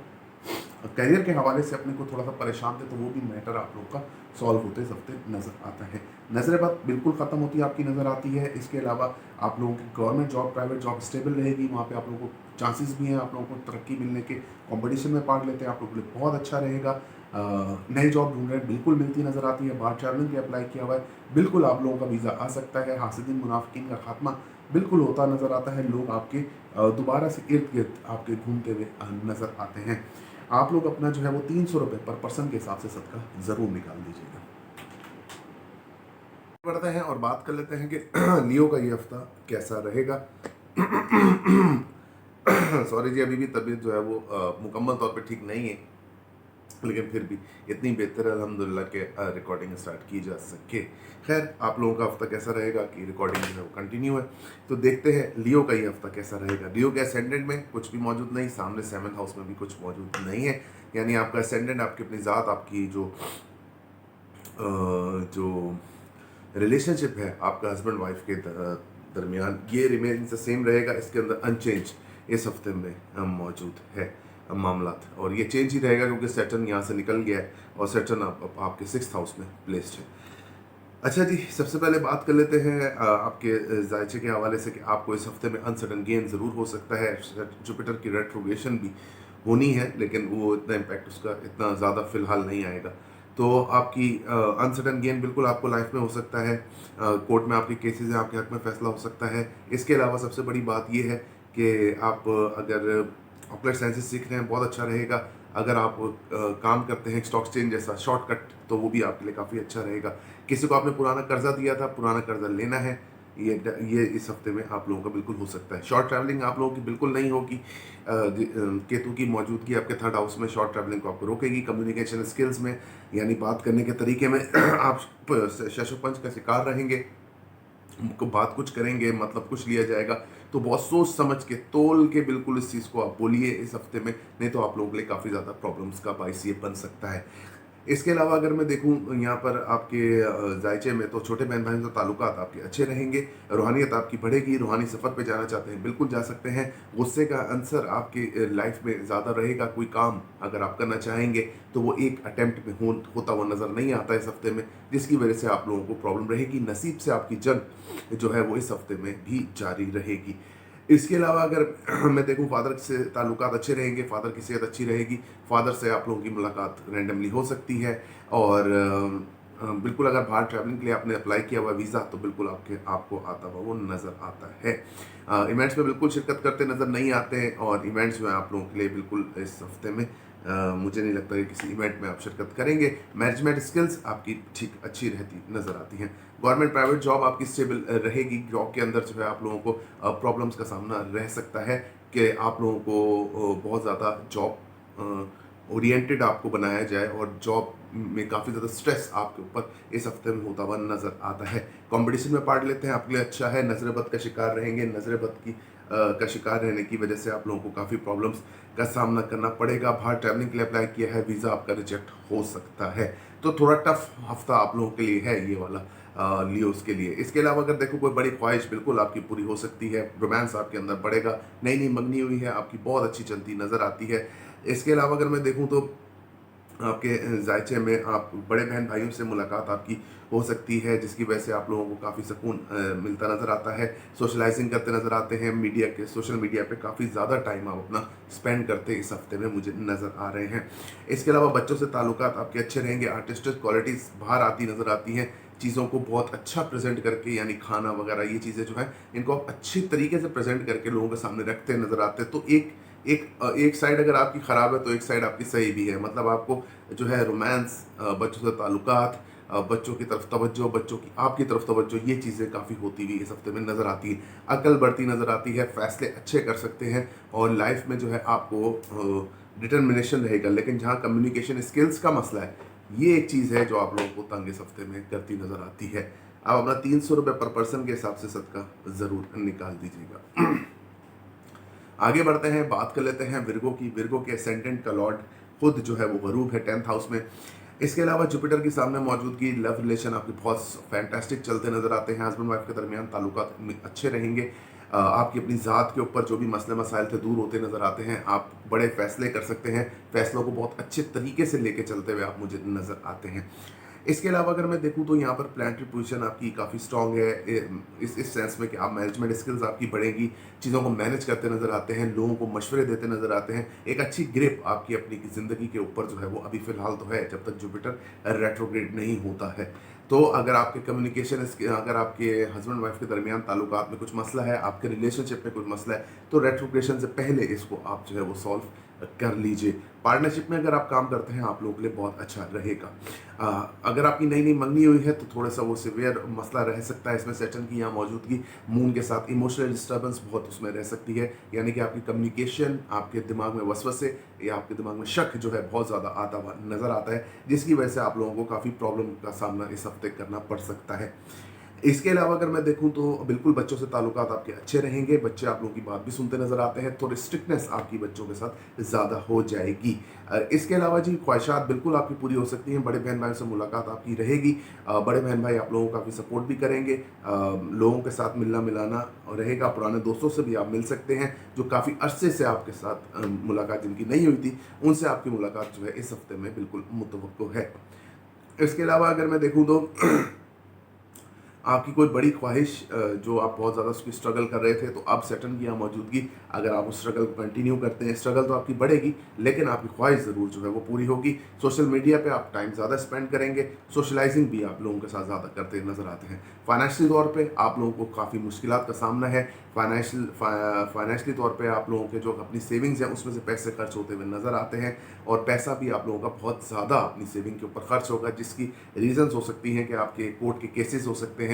करियर के हवाले से अपने को थोड़ा सा परेशान थे, तो वो भी मैटर आप लोग का सॉल्व होते सबते नज़र आता है। नज़र बद बिल्कुल ख़त्म होती है आपकी नज़र आती है। इसके अलावा आप लोगों की government job, private job stable रहेगी, वहाँ पे आप लोगों को चांसेस भी हैं, आप लोगों को तरक्की मिलने के, कंपटीशन में पार्ट लेते हैं, आप लोगों के लिए बहुत अच्छा रहेगा। नई जॉब ढूंढ रहे हैं, बिल्कुल मिलती नज़र आती है। बाहर ट्रैवलिंग के अप्लाई किया हुआ है, बिल्कुल आप लोगों का वीज़ा आ सकता है। हासिदीन मुनाफिकीन का खात्मा बिल्कुल होता नज़र आता है। लोग आपके दोबारा से इर्द गिर्द आपके घूमते हुए नज़र आते हैं। आप लोग अपना जो है वो 300 रुपये पर पर्सन के हिसाब से सदका ज़रूर निकाल दीजिएगा। बढ़ते हैं और बात कर लेते हैं कि लियो का ये हफ्ता कैसा रहेगा। सॉरी जी, अभी भी तबीयत जो है वो मुकम्मल तौर पे ठीक नहीं है, लेकिन फिर भी इतनी बेहतर है अल्हम्दुलिल्लाह के रिकॉर्डिंग स्टार्ट की जा सके। खैर, आप लोगों का हफ्ता कैसा रहेगा कि रिकॉर्डिंग जो है वो कंटिन्यू है, तो देखते हैं लियो का ये हफ्ता कैसा रहेगा। लियो के असेंडेंट में कुछ भी मौजूद नहीं, सामने 7th हाउस में भी कुछ मौजूद नहीं है, यानी आपका असेंडेंट आपकी अपनी ज़ात, आपकी जो रिलेशनशिप है आपका हस्बैंड वाइफ के दरमियान, ये रिमेन द सेम रहेगा, इसके अंदर अनचेंज इस हफ्ते में मौजूद है मामला। और ये चेंज ही रहेगा क्योंकि सैटर्न यहाँ से निकल गया है और सैटर्न आपके 6th हाउस में प्लेस्ड है। अच्छा जी, सबसे पहले बात कर लेते हैं आपके जायचे के हवाले से कि आपको इस हफ्ते में अनसडन गेन ज़रूर हो सकता है। जुपिटर की रेट्रोगेशन भी होनी है, लेकिन वो इतना इम्पैक्ट उसका इतना ज़्यादा फिलहाल नहीं आएगा। तो आपकी अनसडन गेन बिल्कुल आपको लाइफ में हो सकता है। कोर्ट में आपके केसेस हैं, आपके हक में फैसला हो सकता है। इसके अलावा सबसे बड़ी बात यह है कि आप अगर ऑपरेट साइंसेस सीख रहे हैं, बहुत अच्छा रहेगा। अगर आप काम करते हैं स्टॉक एक्सचेंज जैसा शॉर्टकट, तो वो भी आपके लिए काफ़ी अच्छा रहेगा। किसी को आपने पुराना कर्जा दिया था, पुराना कर्जा लेना है, ये इस हफ्ते में आप लोगों का बिल्कुल हो सकता है। शॉर्ट ट्रैवलिंग आप लोगों की बिल्कुल नहीं होगी। केतु की मौजूदगी आपके 3rd हाउस में शॉर्ट ट्रैवलिंग को आपको रोकेगी। कम्युनिकेशन स्किल्स में, यानी बात करने के तरीके में आप शशोपंच का शिकार रहेंगे। बात कुछ करेंगे, मतलब कुछ लिया जाएगा, तो बहुत सोच समझ के, तोल के बिल्कुल इस चीज़ को आप बोलिए इस हफ्ते में, नहीं तो आप लोगों के लिए काफ़ी ज़्यादा प्रॉब्लम्स का बाइस ये बन सकता है। इसके अलावा अगर मैं देखूं यहाँ पर आपके जायचे में, तो छोटे बहन भाइयों से ताल्लुकात आपके अच्छे रहेंगे, रूहानियत आपकी बढ़ेगी, रूहानी सफ़र पे जाना चाहते हैं बिल्कुल जा सकते हैं। गुस्से का आंसर आपकी लाइफ में ज़्यादा रहेगा। कोई काम अगर आप करना चाहेंगे तो वो एक अटैम्प्ट में होता हुआ नज़र नहीं आता इस हफ्ते में, जिसकी वजह से आप लोगों को प्रॉब्लम रहेगी। नसीब से आपकी जंग जो है वो इस हफ्ते में भी जारी रहेगी। इसके अलावा अगर मैं देखूं, फादर से ताल्लुकात अच्छे रहेंगे, फादर की सेहत अच्छी रहेगी, फादर से आप लोगों की मुलाकात रैंडमली हो सकती है। और बिल्कुल अगर बाहर ट्रैवलिंग के लिए आपने अप्लाई किया हुआ वीज़ा, तो बिल्कुल आपको आता हुआ वो नज़र आता है। इवेंट्स में बिल्कुल शिरकत करते नज़र नहीं आते हैं, और इवेंट्स जो हैं आप लोगों के लिए बिल्कुल इस हफ्ते में मुझे नहीं लगता कि किसी इवेंट में आप शिरकत करेंगे। मैनेजमेंट स्किल्स आपकी ठीक अच्छी रहती नज़र आती हैं। गवर्नमेंट प्राइवेट जॉब आपकी स्टेबल रहेगी। जॉब के अंदर जो है आप लोगों को प्रॉब्लम्स का सामना रह सकता है कि आप लोगों को बहुत ज़्यादा जॉब ओरिएंटेड आपको बनाया जाए, और जॉब में काफ़ी ज़्यादा स्ट्रेस आपके ऊपर इस हफ्ते में होता हुआ नज़र आता है। कंपटीशन में पार्ट लेते हैं, आपके लिए अच्छा है। नजरबद का शिकार रहेंगे। नजरबद का शिकार रहने की वजह से आप लोगों को काफ़ी प्रॉब्लम्स का सामना करना पड़ेगा। बाहर ट्रैवलिंग के लिए अप्लाई किया है, वीज़ा आपका रिजेक्ट हो सकता है। तो थोड़ा टफ हफ्ता आप लोगों के लिए है ये वाला लियोस के लिए। इसके अलावा अगर देखो, कोई बड़ी ख्वाहिश बिल्कुल आपकी पूरी हो सकती है। रोमांस आपके अंदर बढ़ेगा। नई नई मंगनी हुई है आपकी बहुत अच्छी चलती नज़र आती है। इसके अलावा अगर मैं देखूँ तो आपके ज़ायचे में आप बड़े बहन भाइयों से मुलाकात आपकी हो सकती है, जिसकी वजह से आप लोगों को काफ़ी सुकून मिलता नज़र आता है। सोशलाइज़िंग करते नज़र आते हैं, मीडिया के सोशल मीडिया पे काफ़ी ज़्यादा टाइम आप अपना स्पेंड करते इस हफ्ते में मुझे नज़र आ रहे हैं। इसके अलावा बच्चों से ताल्लुकात आपके अच्छे रहेंगे, आर्टिस्टिक क्वालिटीज़ बाहर आती नज़र आती हैं, चीज़ों को बहुत अच्छा प्रेज़ेंट करके, यानी खाना वगैरह ये चीज़ें जो हैं, इनको आप अच्छी तरीके से प्रेज़ेंट करके लोगों के सामने रखते नज़र आते हैं। तो एक साइड अगर आपकी ख़राब है तो एक साइड आपकी सही भी है। मतलब आपको जो है रोमांस, बच्चों से ताल्लुकात, बच्चों की तरफ तवज्जो, बच्चों की आपकी तरफ तवज्जो, ये चीज़ें काफ़ी होती हुई इस हफ्ते में नज़र आती है। अकल बढ़ती नज़र आती है, फ़ैसले अच्छे कर सकते हैं और लाइफ में जो है आपको डिटर्मिनेशन रहेगा। लेकिन जहाँ कम्युनिकेशन स्किल्स का मसला है, ये एक चीज़ है जो आप लोगों को तंग इस हफ्ते में करती नज़र आती है। आप अपना 300 रुपये पर पर्सन के हिसाब से सदका ज़रूर निकाल दीजिएगा। आगे बढ़ते हैं, बात कर लेते हैं विर्गो की। विर्गो के असेंडेंट का लॉर्ड खुद जो है वो गरूब है 10th हाउस में। इसके अलावा जुपिटर की सामने मौजूदगी, लव रिलेशन आपके बहुत फैंटास्टिक चलते नजर आते हैं। हस्बैंड वाइफ के दरमियान ताल्लुकात अच्छे रहेंगे। आपकी अपनी ज़ात के ऊपर जो भी मसले मसाइल थे दूर होते नज़र आते हैं। आप बड़े फैसले कर सकते हैं, फैसलों को बहुत अच्छे तरीके से लेके चलते हुए आप मुझे नज़र आते हैं। इसके अलावा अगर मैं देखूं तो यहाँ पर प्लानिटरी पोजीशन आपकी काफ़ी स्ट्रांग है, इस सेंस में कि आप मैनेजमेंट स्किल्स आपकी बढ़ेगी, चीज़ों को मैनेज करते नज़र आते हैं, लोगों को मशवरे देते नज़र आते हैं। एक अच्छी ग्रिप आपकी अपनी की ज़िंदगी के ऊपर जो है वो अभी फ़िलहाल तो है, जब तक जुपिटर रेट्रोग्रेड नहीं होता है। तो अगर आपके कम्युनिकेशन, अगर आपके हस्बैंड वाइफ के दरमियान ताल्लुकात में कुछ मसला है, आपके रिलेशनशिप में कुछ मसला है, तो रेट्रोग्रेशन से पहले इसको आप जो है वो सॉल्व कर लीजिए। पार्टनरशिप में अगर आप काम करते हैं, आप लोगों के लिए बहुत अच्छा रहेगा। अगर आपकी नई नई मंगनी हुई है तो थोड़ा सा वो सिवियर मसला रह सकता है इसमें। सेटन की यहाँ मौजूदगी मून के साथ इमोशनल डिस्टर्बेंस बहुत उसमें रह सकती है, यानी कि आपकी कम्युनिकेशन, आपके दिमाग में वसवसे या आपके दिमाग में शक जो है बहुत ज़्यादा आता हुआ नज़र आता है, जिसकी वजह से आप लोगों को काफ़ी प्रॉब्लम का सामना इस हफ्ते करना पड़ सकता है। इसके अलावा अगर मैं देखूं तो बिल्कुल बच्चों से ताल्लुकात आपके अच्छे रहेंगे, बच्चे आप लोगों की बात भी सुनते नजर आते हैं, थोड़ी स्ट्रिक्टनेस आपकी बच्चों के साथ ज़्यादा हो जाएगी। इसके अलावा जी ख्वाहिशात बिल्कुल आपकी पूरी हो सकती हैं, बड़े बहन भाई से मुलाकात आपकी रहेगी। बड़े बहन भाई आप लोगों को काफ़ी सपोर्ट भी करेंगे, लोगों के साथ मिलना मिलाना रहेगा, पुराने दोस्तों से भी आप मिल सकते हैं जो काफ़ी अरसे से आपके साथ मुलाकात जिनकी नहीं हुई थी, उनसे आपकी मुलाकात जो है इस हफ्ते में बिल्कुल मुतवक्को है। इसके अलावा अगर मैं देखूँ तो आपकी कोई बड़ी ख्वाहिश जो आप बहुत ज़्यादा उसकी स्ट्रगल कर रहे थे, तो अब सैटर्न की यहाँ मौजूदगी, अगर आप उस स्ट्रगल को कंटिन्यू करते हैं, स्ट्रगल तो आपकी बढ़ेगी लेकिन आपकी ख्वाहिश ज़रूर जो है वो पूरी होगी। सोशल मीडिया पे आप टाइम ज़्यादा स्पेंड करेंगे, सोशलाइजिंग भी आप लोगों के साथ ज़्यादा करते नज़र आते हैं। फाइनेंशियली तौर पर आप लोगों को काफ़ी मुश्किलात का सामना है। फाइनेंशियली तौर पे आप लोगों के जो अपनी सेविंग्स हैं उसमें से पैसे खर्च होते हुए नज़र आते हैं, और पैसा भी आप लोगों का बहुत ज़्यादा अपनी सेविंग के ऊपर खर्च होगा, जिसकी रीजंस हो सकती हैं कि आपके कोर्ट के केसेस हो सकते हैं,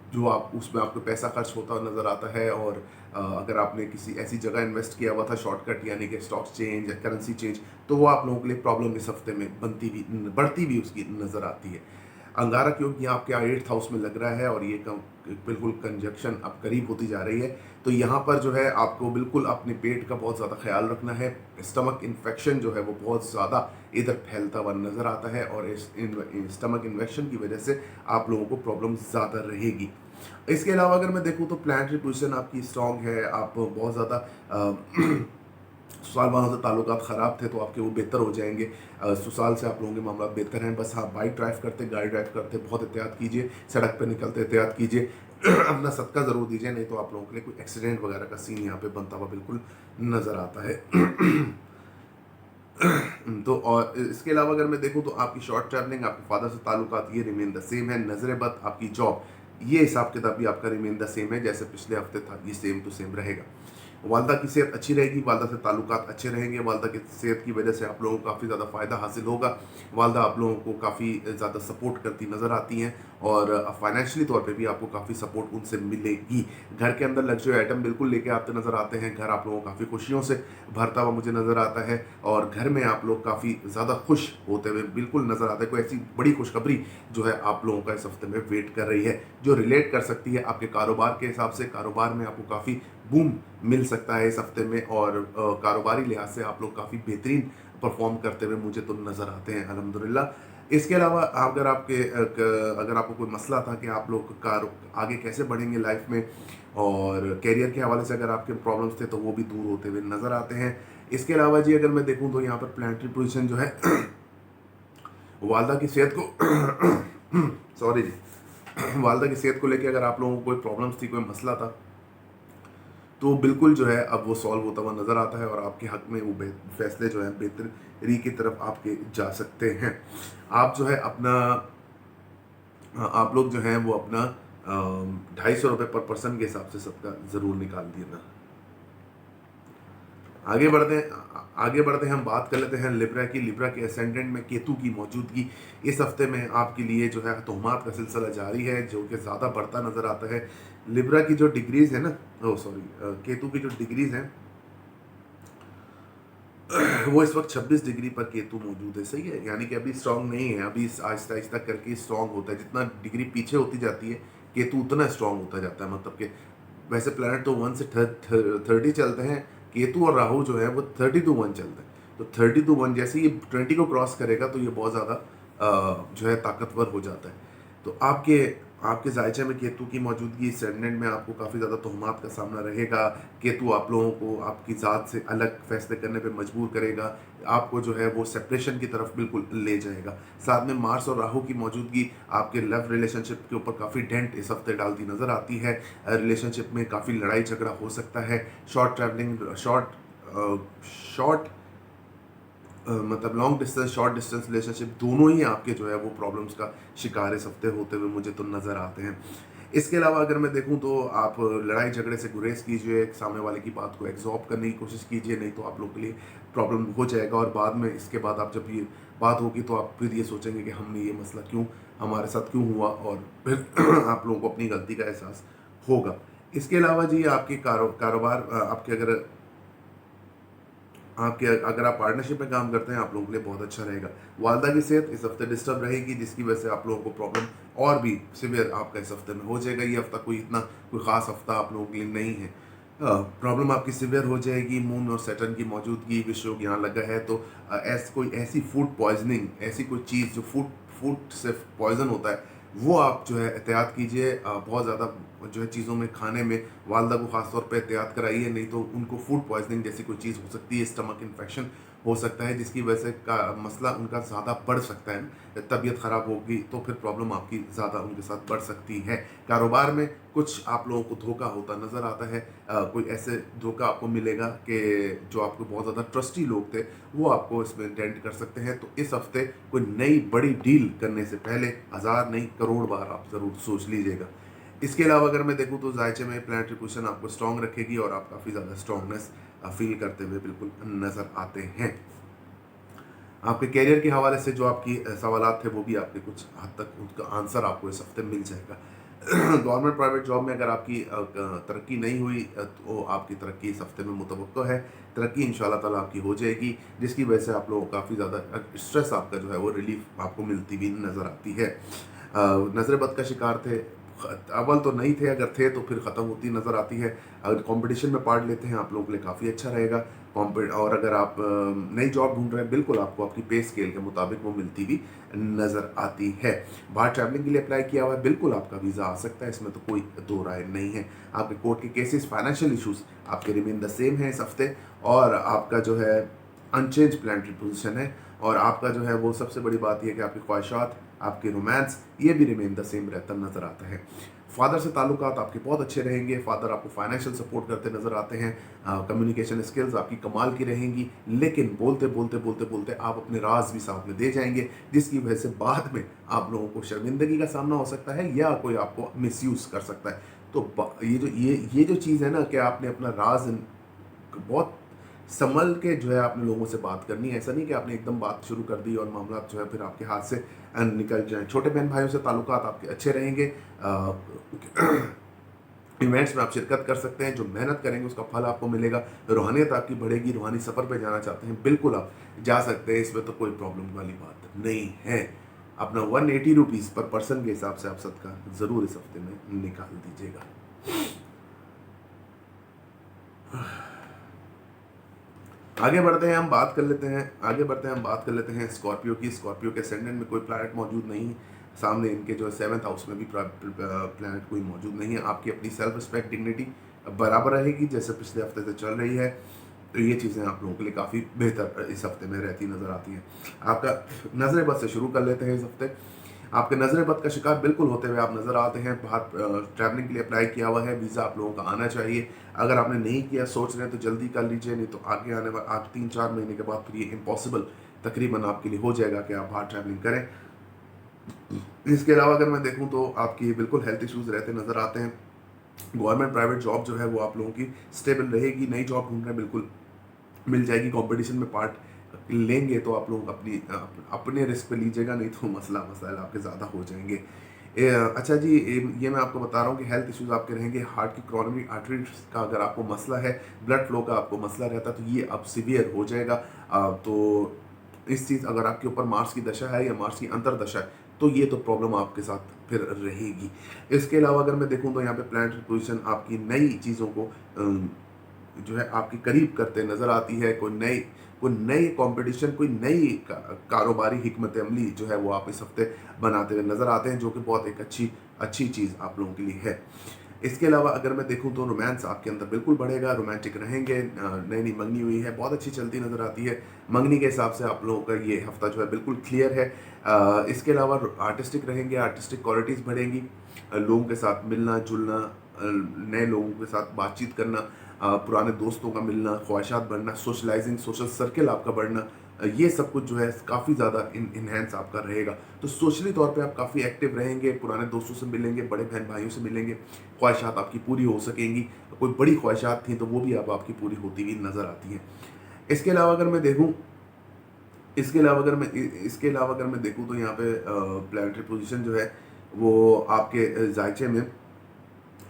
जो आप उसमें आपको पैसा खर्च होता हुआ नज़र आता है। और अगर आपने किसी ऐसी जगह इन्वेस्ट किया हुआ था शॉर्टकट, यानी कि स्टॉक चेंज या करेंसी चेंज, तो वो आप लोगों के लिए प्रॉब्लम इस हफ्ते में बढ़ती भी उसकी नज़र आती है। अंगारा क्योंकि आपके 8th हाउस में लग रहा है और ये बिल्कुल कंजक्शन अब करीब होती जा रही है, तो यहाँ पर जो है आपको बिल्कुल अपने पेट का बहुत ज़्यादा ख्याल रखना है। स्टमक इन्फेक्शन जो है वो बहुत ज़्यादा इधर फैलता हुआ नज़र आता है, और इस स्टमक इन्फेक्शन की वजह से आप लोगों को प्रॉब्लम ज़्यादा रहेगी। इसके अलावा अगर मैं देखूँ तो प्लानिटरी पोजीशन आपकी स्ट्रांग है, आप बहुत ज़्यादा ससुराल वालों से ताल्लुकात ख़राब थे तो आपके वो बेहतर हो जाएंगे। ससुराल से आप लोगों के मामला बेहतर हैं। बस हाँ, बाइक ड्राइव करते, गाड़ी ड्राइव करते बहुत एहतियात कीजिए, सड़क पे निकलते एहतियात कीजिए। अपना सदका ज़रूर दीजिए, नहीं तो आप लोगों के लिए कोई एक्सीडेंट वगैरह का सीन यहाँ पे बनता हुआ बिल्कुल नज़र आता है। तो और इसके अलावा अगर मैं देखूँ तो आपकी शॉर्ट ट्रैवलिंग, आपके फादर से ताल्लुकात ये रिमेन द सेम है। नजर बद आपकी जॉब, ये हिसाब किताब भी आपका रिमेन द सेम है, जैसे पिछले हफ्ते था, ये सेम टू सेम रहेगा। वालदा की सेहत अच्छी रहेगी, वालदा से ताल्लुकात अच्छे रहेंगे, वालदा की सेहत की वजह से आप लोगों को काफ़ी ज़्यादा फ़ायदा हासिल होगा। वालदा आप लोगों को काफ़ी ज़्यादा सपोर्ट करती नज़र आती हैं, और फाइनेंशियली तौर पे भी आपको काफ़ी सपोर्ट उनसे मिलेगी। घर के अंदर लग्जरी आइटम बिल्कुल लेके आते नज़र आते हैं, घर आप लोगों को काफ़ी खुशियों से भरता हुआ मुझे नज़र आता है, और घर में आप लोग काफ़ी ज़्यादा खुश होते हुए बिल्कुल नज़र आता है। कोई ऐसी बड़ी खुशखबरी जो है आप लोगों का इस हफ्ते में वेट कर रही है, जो रिलेट कर सकती है आपके कारोबार के हिसाब से। कारोबार में आपको काफ़ी बूम मिल सकता है इस हफ्ते में, और कारोबारी लिहाज से आप लोग काफ़ी बेहतरीन परफॉर्म करते हुए मुझे तो नज़र आते हैं अल्हम्दुलिल्लाह। इसके अलावा अगर आपको कोई मसला था कि आप लोग आगे कैसे बढ़ेंगे लाइफ में, और कैरियर के हवाले से अगर आपके प्रॉब्लम्स थे तो वो भी दूर होते हुए नज़र आते हैं। इसके अलावा जी अगर मैं देखूं तो यहाँ पर प्लानिटरी पोजीशन जो है वालदा की सेहत को सॉरी जी वालदा की सेहत को लेकर अगर आप लोगों को कोई प्रॉब्लम्स थी, कोई मसला था, तो बिल्कुल जो है अब वो सॉल्व होता हुआ नज़र आता है और आपके हक में वो फैसले जो है बेहतरी की तरफ आपके जा सकते हैं। आप जो है अपना आप लोग जो हैं वो अपना 250 रुपये पर पर्सन के हिसाब से सबका ज़रूर निकाल देना। आगे बढ़ते हैं हम बात कर लेते हैं लिब्रा के असेंडेंट में केतु की मौजूदगी इस हफ्ते में आपके लिए जो है तोहमात का सिलसिला जारी है, जो कि ज़्यादा बढ़ता नज़र आता है। लिब्रा की जो डिग्रीज है ना, केतु की जो डिग्रीज हैं वो इस वक्त 26 डिग्री पर केतु मौजूद है। सही है, यानी कि अभी स्ट्रांग नहीं है, अभी आहिस्ता आहिस्ता करके स्ट्रांग होता है। जितना डिग्री पीछे होती जाती है केतु उतना स्ट्रांग होता जाता है। मतलब कि वैसे प्लैनेट तो 1 से 30 चलते हैं, केतु और राहु जो है वो 30 to 1 चलते हैं। तो 30 to 1 जैसे ये 20 को क्रॉस करेगा तो ये बहुत ज़्यादा जो है ताकतवर हो जाता है। तो आपके जायचे में केतु की मौजूदगी असेंडेंट में आपको काफ़ी ज़्यादा तोहमात का सामना रहेगा। केतु आप लोगों को आपकी ज़ात से अलग फैसले करने पे मजबूर करेगा, आपको जो है वो सेपरेशन की तरफ बिल्कुल ले जाएगा। साथ में मार्स और राहु की मौजूदगी आपके लव रिलेशनशिप के ऊपर काफ़ी डेंट इस हफ्ते डालती नज़र आती है। रिलेशनशिप में काफ़ी लड़ाई झगड़ा हो सकता है। शॉर्ट मतलब long distance, short distance relationship दोनों ही आपके जो है वो प्रॉब्लम्स का शिकार इस हफ्ते होते हुए मुझे तो नज़र आते हैं। इसके अलावा अगर मैं देखूं तो आप लड़ाई झगड़े से गुरेज कीजिए, सामने वाले की बात को एब्जॉर्ब करने की कोशिश कीजिए, नहीं तो आप लोग के लिए प्रॉब्लम हो जाएगा। और बाद में इसके बाद आप जब ये बात होगी तो आप फिर ये सोचेंगे कि हमने ये मसला क्यों हमारे साथ क्यों हुआ, और फिर आप लोगों को अपनी गलती का एहसास होगा। इसके अलावा जी आपके कारोबार अगर आप पार्टनरशिप में काम करते हैं आप लोगों के लिए बहुत अच्छा रहेगा। वालदा की सेहत इस हफ्ते डिस्टर्ब रहेगी, जिसकी वजह से आप लोगों को प्रॉब्लम और भी सिवियर आपका इस हफ्ते में हो जाएगा। ये हफ्ता कोई ख़ास हफ्ता आप लोगों के लिए नहीं है। प्रॉब्लम आपकी सिवियर हो जाएगी। मून और सैटर्न की मौजूदगी, विषयोग यहाँ लगा है, तो कोई ऐसी फूड पॉइजनिंग, ऐसी कोई चीज़ जो फूड से पॉइजन होता है वो आप जो है एहतियात कीजिए। बहुत ज़्यादा जो है चीज़ों में खाने में वालदा को ख़ासतौर पे एहतियात कराइए, नहीं तो उनको फूड पॉइजनिंग जैसी कोई चीज़ हो सकती है, स्टमक इन्फेक्शन हो सकता है, जिसकी वजह से का मसला उनका ज़्यादा बढ़ सकता है। तबीयत ख़राब होगी तो फिर प्रॉब्लम आपकी ज़्यादा उनके साथ बढ़ सकती है। कारोबार में कुछ आप लोगों को धोखा होता नज़र आता है। कोई ऐसे धोखा आपको मिलेगा कि जो आपको बहुत ज़्यादा ट्रस्टी लोग थे वो आपको इसमें डेंट कर सकते हैं। तो इस हफ्ते कोई नई बड़ी डील करने से पहले 1000 नहीं करोड़ बार आप ज़रूर सोच लीजिएगा। इसके अलावा अगर मैं देखूं तो जायचे में प्लानिटरी पोजीशन आपको स्ट्रॉन्ग रखेगी और आप काफ़ी ज़्यादा स्ट्रॉन्गनेस फील करते हुए बिल्कुल नज़र आते हैं। आपके कैरियर के हवाले से जो आपकी सवालात थे वो भी आपके कुछ हद तक उनका आंसर आपको इस हफ्ते मिल जाएगा। गवर्नमेंट प्राइवेट जॉब में अगर आपकी तरक्की नहीं हुई तो आपकी तरक्की इस हफ्ते में मुतवक्को है। तरक्की इंशाल्लाह ताला आपकी हो जाएगी, जिसकी वजह से आप लोगों को काफ़ी ज़्यादा स्ट्रेस आपका जो है वो रिलीफ आपको मिलती हुई नज़र आती है। नज़र बद का शिकार थे, अव्वल तो नहीं थे, अगर थे तो फिर ख़त्म होती नज़र आती है। अगर कंपटीशन में पार्ट लेते हैं आप लोगों के लिए काफ़ी अच्छा रहेगा। और अगर आप नई जॉब ढूंढ रहे हैं बिल्कुल आपको आपकी पे स्केल के मुताबिक वो मिलती भी नज़र आती है। बाहर ट्रैवलिंग के लिए अप्लाई किया हुआ है, बिल्कुल आपका वीज़ा आ सकता है, इसमें तो कोई दो राय नहीं है। आपके कोर्ट के केसेस, फाइनेंशियल इशूज़ आपके रिमेन द सेम है इस हफ्ते, और आपका जो है अनचेंज प्लानिटरी पोजीशन है। और आपका जो है वो सबसे बड़ी बात यह कि आपकी ख्वाहिशात, आपके रोमांस, ये भी रिमेन द सेम रहता नज़र आता है। फादर से ताल्लुकात आपके बहुत अच्छे रहेंगे। फादर आपको फाइनेंशियल सपोर्ट करते नज़र आते हैं। कम्युनिकेशन स्किल्स आपकी कमाल की रहेंगी, लेकिन बोलते बोलते बोलते बोलते आप अपने राज भी साथ में दे जाएंगे, जिसकी वजह से बाद में आप लोगों को शर्मिंदगी का सामना हो सकता है या कोई आपको मिसयूज़ कर सकता है। तो ये जो चीज़ है ना कि आपने अपना राज बहुत संभल के जो है आपने लोगों से बात करनी है। ऐसा नहीं कि आपने एकदम बात शुरू कर दी और मामला जो है फिर आपके हाथ से निकल जाए। छोटे बहन भाइयों से ताल्लुकात आपके अच्छे रहेंगे। इवेंट्स में आप शिरकत कर सकते हैं, जो मेहनत करेंगे उसका फल आपको मिलेगा। रूहानियत आपकी बढ़ेगी, रूहानी सफ़र पे जाना चाहते हैं बिल्कुल आप जा सकते हैं, इसमें तो कोई प्रॉब्लम वाली बात नहीं है। अपना 180 रुपीज़ पर पर्सन के हिसाब से आप सदका ज़रूर इस हफ्ते में निकाल दीजिएगा। आगे बढ़ते हैं हम बात कर लेते हैं स्कॉर्पियो की। स्कॉर्पियो के असेंडेंट में कोई प्लैनेट मौजूद नहीं, सामने इनके जो 7th हाउस में भी प्लैनेट कोई मौजूद नहीं है। आपकी अपनी सेल्फ रिस्पेक्ट, डिग्निटी बराबर रहेगी जैसे पिछले हफ्ते से चल रही है। तो ये चीज़ें आप लोगों के लिए काफ़ी बेहतर इस हफ्ते में रहती नज़र आती हैं। आपका नज़र बद से शुरू कर लेते हैं इस हफ्ते। आपके नज़र बद का शिकार बिल्कुल होते हुए आप नज़र आते हैं। बाहर ट्रैवलिंग के लिए अप्लाई किया हुआ है, वीज़ा आप लोगों का आना चाहिए। अगर आपने नहीं किया, सोच रहे हैं तो जल्दी कर लीजिए, नहीं तो आगे आने वाले आप 3-4 महीने के बाद फिर ये इम्पॉसिबल तकरीबन आपके लिए हो जाएगा कि आप बाहर ट्रैवलिंग करें। इसके अलावा अगर मैं देखूँ तो आपकी बिल्कुल हेल्थ इश्यूज़ रहते नज़र आते हैं। गवर्नमेंट प्राइवेट जॉब जो है वो आप लोगों की स्टेबल रहेगी। नई जॉब ढूंढ रहे हैं, बिल्कुल मिल जाएगी। कंपटीशन में पार्ट लेंगे तो आप लोग अपने रिस्क पे लीजिएगा, नहीं तो मसला मसाइल आपके ज़्यादा हो जाएंगे। अच्छा जी, ये मैं आपको बता रहा हूँ कि हेल्थ इश्यूज आपके रहेंगे। हार्ट की क्रोनरी आर्टरीज का अगर आपको मसला है, ब्लड फ्लो का आपको मसला रहता है, तो ये अब सीवियर हो जाएगा। तो इस चीज़ अगर आपके ऊपर मार्स की दशा है या मार्स की अंतरदशा है, तो ये तो प्रॉब्लम आपके साथ फिर रहेगी। इसके अलावा अगर मैं देखूँ तो यहाँ पे प्लैनेटरी पोजीशन आपकी नई चीज़ों को जो है आपके करीब करते नज़र आती है। कोई नई कंपटीशन, कोई नई कारोबारी हिकमत अमली जो है वो आप इस हफ्ते बनाते हुए नज़र आते हैं, जो कि बहुत एक अच्छी चीज़ आप लोगों के लिए है। इसके अलावा अगर मैं देखूं तो रोमांस आपके अंदर बिल्कुल बढ़ेगा, रोमांटिक रहेंगे। नई मंगनी हुई है, बहुत अच्छी चलती नज़र आती है। मंगनी के हिसाब से आप लोगों का ये हफ्ता जो है बिल्कुल क्लियर है। इसके अलावा आर्टिस्टिक रहेंगे, आर्टिस्टिक क्वालिटीज़ बढ़ेंगी। लोगों के साथ मिलना जुलना, नए लोगों के साथ बातचीत करना, पुराने दोस्तों का मिलना, ख्वाहिशात बढ़ना, सोशलाइजिंग, सोशल सर्कल आपका बढ़ना, ये सब कुछ जो है काफ़ी ज़्यादा इन्हेंस आपका रहेगा। तो सोशली तौर पे आप काफ़ी एक्टिव रहेंगे, पुराने दोस्तों से मिलेंगे, बड़े बहन भाइयों से मिलेंगे, ख्वाहिशात आपकी पूरी हो सकेंगी। कोई बड़ी ख्वाहिशात थी तो वो भी अब आपकी पूरी होती हुई नज़र आती हैं। इसके अलावा अगर मैं देखूँ इसके अलावा अगर मैं देखूँ तो यहाँ पे प्लैनेटरी पोजीशन जो है वो आपके जायचे में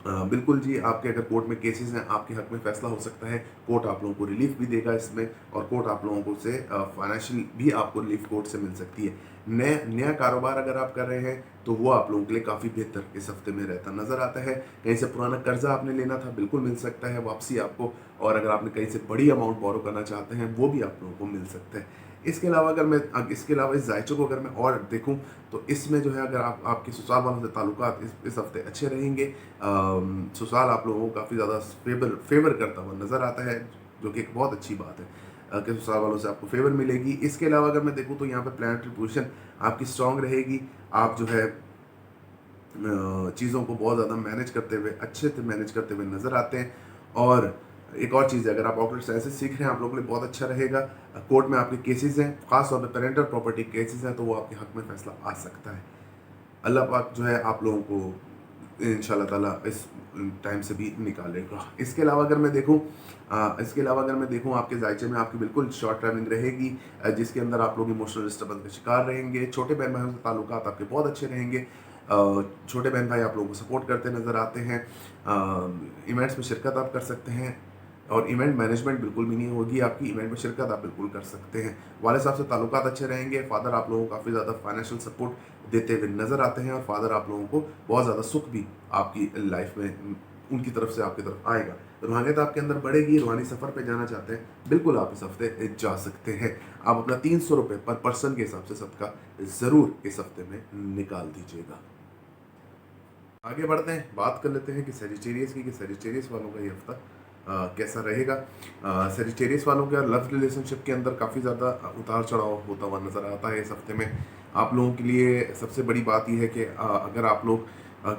बिल्कुल जी, आपके अगर कोर्ट में केसेस हैं, आपके हक में फैसला हो सकता है। कोर्ट आप लोगों को रिलीफ भी देगा इसमें, और कोर्ट आप लोगों को से फाइनेंशियल भी आपको रिलीफ कोर्ट से मिल सकती है। नया कारोबार अगर आप कर रहे हैं तो वो आप लोगों के लिए काफ़ी बेहतर इस हफ्ते में रहता नज़र आता है। कहीं से पुराना कर्जा आपने लेना था, बिल्कुल मिल सकता है वापसी आपको। और अगर आपने कहीं से बड़ी अमाउंट बोरो करना चाहते हैं, वो भी आप लोगों को मिल सकता है। इसके अलावा इस जायचे को अगर मैं और देखूं तो इसमें जो है अगर आपके ससुराल वालों से ताल्लुकात इस हफ्ते अच्छे रहेंगे। ससुराल आप लोगों को काफ़ी ज़्यादा फेवर करता हुआ नज़र आता है, जो कि एक बहुत अच्छी बात है कि ससुराल वालों से आपको फेवर मिलेगी। इसके अलावा अगर मैं देखूं तो यहाँ पे प्लैनेटरी पोजीशन आपकी स्ट्रांग रहेगी। आप जो है चीज़ों को बहुत ज़्यादा अच्छे से मैनेज करते हुए नज़र आते हैं। और एक और चीज़ है, अगर आप ऑपरेटर साइंसेस सीख रहे हैं, आप लोगों के लिए बहुत अच्छा रहेगा। कोर्ट में आपके केसेस हैं, खास तौर पे पेरेंटल प्रॉपर्टी केसेस हैं, तो वो आपके हक में फैसला आ सकता है। अल्लाह पाक जो है आप लोगों को इंशाल्लाह ताला इस टाइम से भी निकालेगा। इसके अलावा अगर मैं देखूं आपके जायचे में आपकी बिल्कुल शॉर्ट ट्रैवलिंग रहेगी, जिसके अंदर आप लोग इमोशनल डिस्टर्बेंस का शिकार रहेंगे। छोटे बहन भाइयों से ताल्लुकात आपके बहुत अच्छे रहेंगे। छोटे बहन भाई आप लोगों को सपोर्ट करते नज़र आते हैं। इवेंट्स में शिरकत आप कर सकते हैं, और इवेंट मैनेजमेंट बिल्कुल भी नहीं होगी आपकी, इवेंट में शिरकत आप बिल्कुल कर सकते हैं। वाले साहब से ताल्लुकात अच्छे रहेंगे। फादर आप लोगों को काफ़ी ज़्यादा फाइनेंशियल सपोर्ट देते हुए नज़र आते हैं, और फादर आप लोगों को बहुत ज़्यादा सुख भी आपकी लाइफ में उनकी तरफ से आपकी तरफ आएगा। रूहानियत आपके अंदर बढ़ेगी। रूहानी सफ़र पे जाना चाहते हैं, बिल्कुल आप इस हफ्ते जा सकते हैं। आप अपना 300 रुपये पर पर्सन के हिसाब से सबका ज़रूर इस हफ्ते में निकाल दीजिएगा। आगे बढ़ते हैं, बात कर लेते हैं कि सेजिटेरियस वालों का ये हफ्ता कैसा रहेगा। सेजिटेरियस वालों के लव रिलेशनशिप के अंदर काफ़ी ज़्यादा उतार चढ़ाव होता हुआ नज़र आता है इस हफ्ते में। आप लोगों के लिए सबसे बड़ी बात यह है कि अगर आप लोग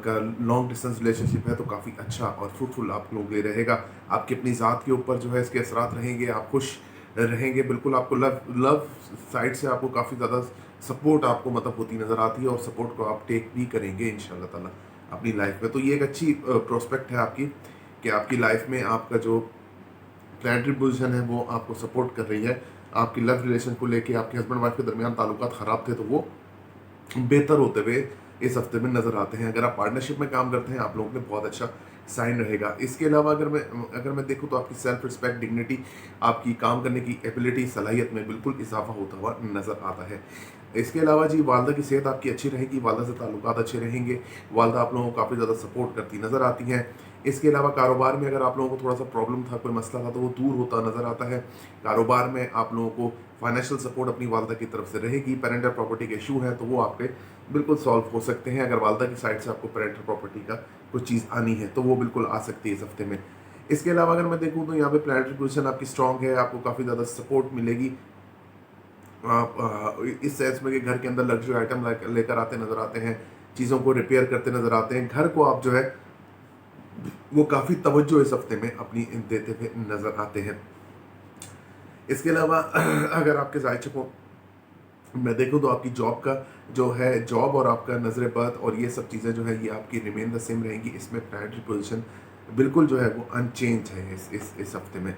का लॉन्ग डिस्टेंस रिलेशनशिप है तो काफ़ी अच्छा और फ्रूटफुल आप लोगों के लिए रहेगा। आपकी अपनी ज़ात के ऊपर जो है इसके असरात रहेंगे, आप खुश रहेंगे। बिल्कुल आपको लव साइड से आपको काफ़ी ज़्यादा सपोर्ट आपको मतलब होती नज़र आती है, और सपोर्ट को आप टेक भी करेंगे इंशाल्लाह ताला अपनी लाइफ में। तो ये एक अच्छी प्रोस्पेक्ट है आपकी, कि आपकी लाइफ में आपका जो प्लैनेटरी पोजीशन है वो आपको सपोर्ट कर रही है। आपकी लव रिलेशन को लेके आपके हस्बैंड वाइफ के दरमियान ताल्लुकात ख़राब थे तो वो बेहतर होते हुए इस हफ्ते में नज़र आते हैं। अगर आप पार्टनरशिप में काम करते हैं, आप लोगों के लिए बहुत अच्छा साइन रहेगा। इसके अलावा अगर मैं देखूं तो आपकी सेल्फ रिस्पेक्ट, डिग्निटी, आपकी काम करने की एबिलिटी, सलाहियत में बिल्कुल इजाफा होता हुआ नज़र आता है। इसके अलावा जी वालदा की सेहत आपकी अच्छी रहेगी, वालदा से ताल्लुकात अच्छे रहेंगे। वालदा आप लोगों को काफ़ी ज़्यादा सपोर्ट करती नज़र आती हैं। इसके अलावा कारोबार में अगर आप लोगों को थोड़ा सा प्रॉब्लम था, कोई मसला था, तो वो दूर होता नज़र आता है। कारोबार में आप लोगों को फाइनेंशियल सपोर्ट अपनी वालदा की तरफ से रहेगी। पेरेंटल प्रॉपर्टी के इशू हैं तो वो आपके बिल्कुल सॉल्व हो सकते हैं। अगर वालदा की साइड से आपको पेरेंटल प्रॉपर्टी का कुछ चीज़ आनी है तो वो बिल्कुल आ सकती है इस हफ्ते में। इसके अलावा अगर मैं देखूँ तो यहाँ पे प्लैनेटरी पोजीशन आपकी स्ट्रांग है, आपको काफ़ी ज़्यादा सपोर्ट मिलेगी। आप इस सेंस में कि घर के अंदर लग्जरी आइटम लेकर आते नज़र आते हैं, चीज़ों को रिपेयर करते नज़र आते हैं, घर को आप जो है वो काफ़ी तवज्जो इस हफ्ते में अपनी देते हुए नज़र आते हैं। इसके अलावा अगर आपके जायचे को मैं देखूँ तो आपकी जॉब का जो है, जॉब और आपका नज़र बद और ये सब चीज़ें जो है ये आपकी रिमेन द सेम रहेंगी। इसमें प्लैनेटरी पोजीशन बिल्कुल जो है वो अनचेंज है इस हफ्ते में।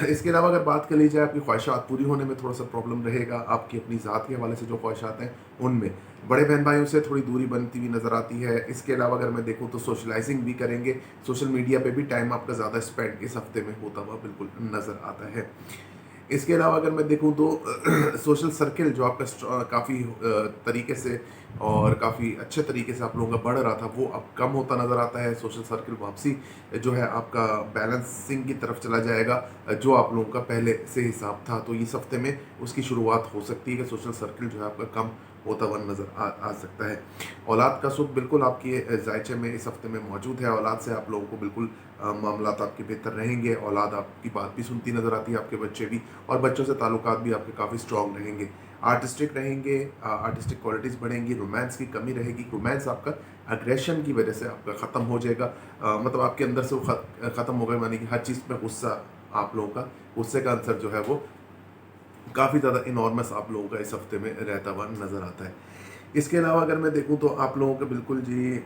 इसके अलावा अगर बात कर ली जाए, आपकी ख्वाहिशात पूरी होने में थोड़ा सा प्रॉब्लम रहेगा। आपकी अपनी ज़ात के हवाले से जो ख्वाहिशात हैं उनमें बड़े बहन भाइयों से थोड़ी दूरी बनती हुई नज़र आती है। इसके अलावा अगर मैं देखूँ तो सोशलाइजिंग भी करेंगे, सोशल मीडिया पे भी टाइम आपका ज़्यादा स्पेंड इस हफ्ते में होता हुआ बिल्कुल नज़र आता है। इसके अलावा अगर मैं देखूँ तो सोशल सर्किल जो आपका काफ़ी तरीके से और काफ़ी अच्छे तरीके से आप लोगों का बढ़ रहा था, वो अब कम होता नज़र आता है। सोशल सर्किल वापसी जो है आपका बैलेंसिंग की तरफ चला जाएगा, जो आप लोगों का पहले से हिसाब था। तो इस हफ्ते में उसकी शुरुआत हो सकती है कि सोशल सर्किल जो है आपका कम होता हुआ नज़र आ सकता है। औलाद का सुख बिल्कुल आपके जायचे में इस हफ्ते में मौजूद है। औलाद से आप लोगों को बिल्कुल मामलात आपके बेहतर रहेंगे। औलाद आपकी बात भी सुनती नज़र आती है, आपके बच्चे भी, और बच्चों से ताल्लुकात भी आपके काफ़ी स्ट्रॉन्ग रहेंगे। आर्टिस्टिक रहेंगे, आर्टिस्टिक क्वालिटीज़ बढ़ेंगी, रोमांस की कमी रहेगी। रोमांस आपका अग्रेशन की वजह से आपका ख़त्म हो जाएगा, मतलब आपके अंदर से वो ख़त्म हो गया, मानी कि हर चीज़ में गुस्सा, आप लोगों का गुस्से का आंसर जो है वो काफ़ी ज़्यादा इनॉर्मस आप लोगों का इस हफ्ते में रहता हुआ नज़र आता है। इसके अलावा अगर मैं देखूँ तो आप लोगों का बिल्कुल जी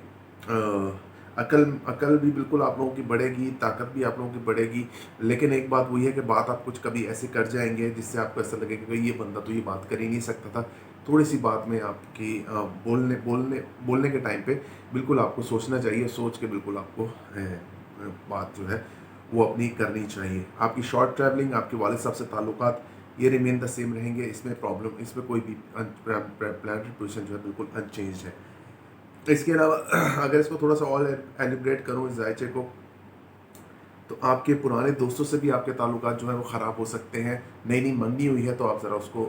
अकल अकल भी बिल्कुल आप लोगों की बढ़ेगी, ताकत भी आप लोगों की बढ़ेगी। लेकिन एक बात वही है कि बात आप कुछ कभी ऐसे कर जाएंगे जिससे आपको ऐसा लगेगा कि ये बंदा तो ये बात कर ही नहीं सकता था। थोड़ी सी बात में आपकी बोलने के टाइम पे बिल्कुल आपको सोचना चाहिए, सोच के बिल्कुल आपको बात जो है वो अपनी करनी चाहिए। आपकी शॉर्ट ट्रैवलिंग, आपके वालिद साहब से ताल्लुकात ये रिमेन द सेम रहेंगे। इसमें कोई भी प्लानिटरी पोजीशन जो है बिल्कुल अनचेंज है। इसके अलावा अगर इसको थोड़ा सा और एलिब्रेट करूँ इस जायचे को, तो आपके पुराने दोस्तों से भी आपके ताल्लुकात जो है वो ख़राब हो सकते हैं। नई नई मंगनी हुई है तो आप ज़रा उसको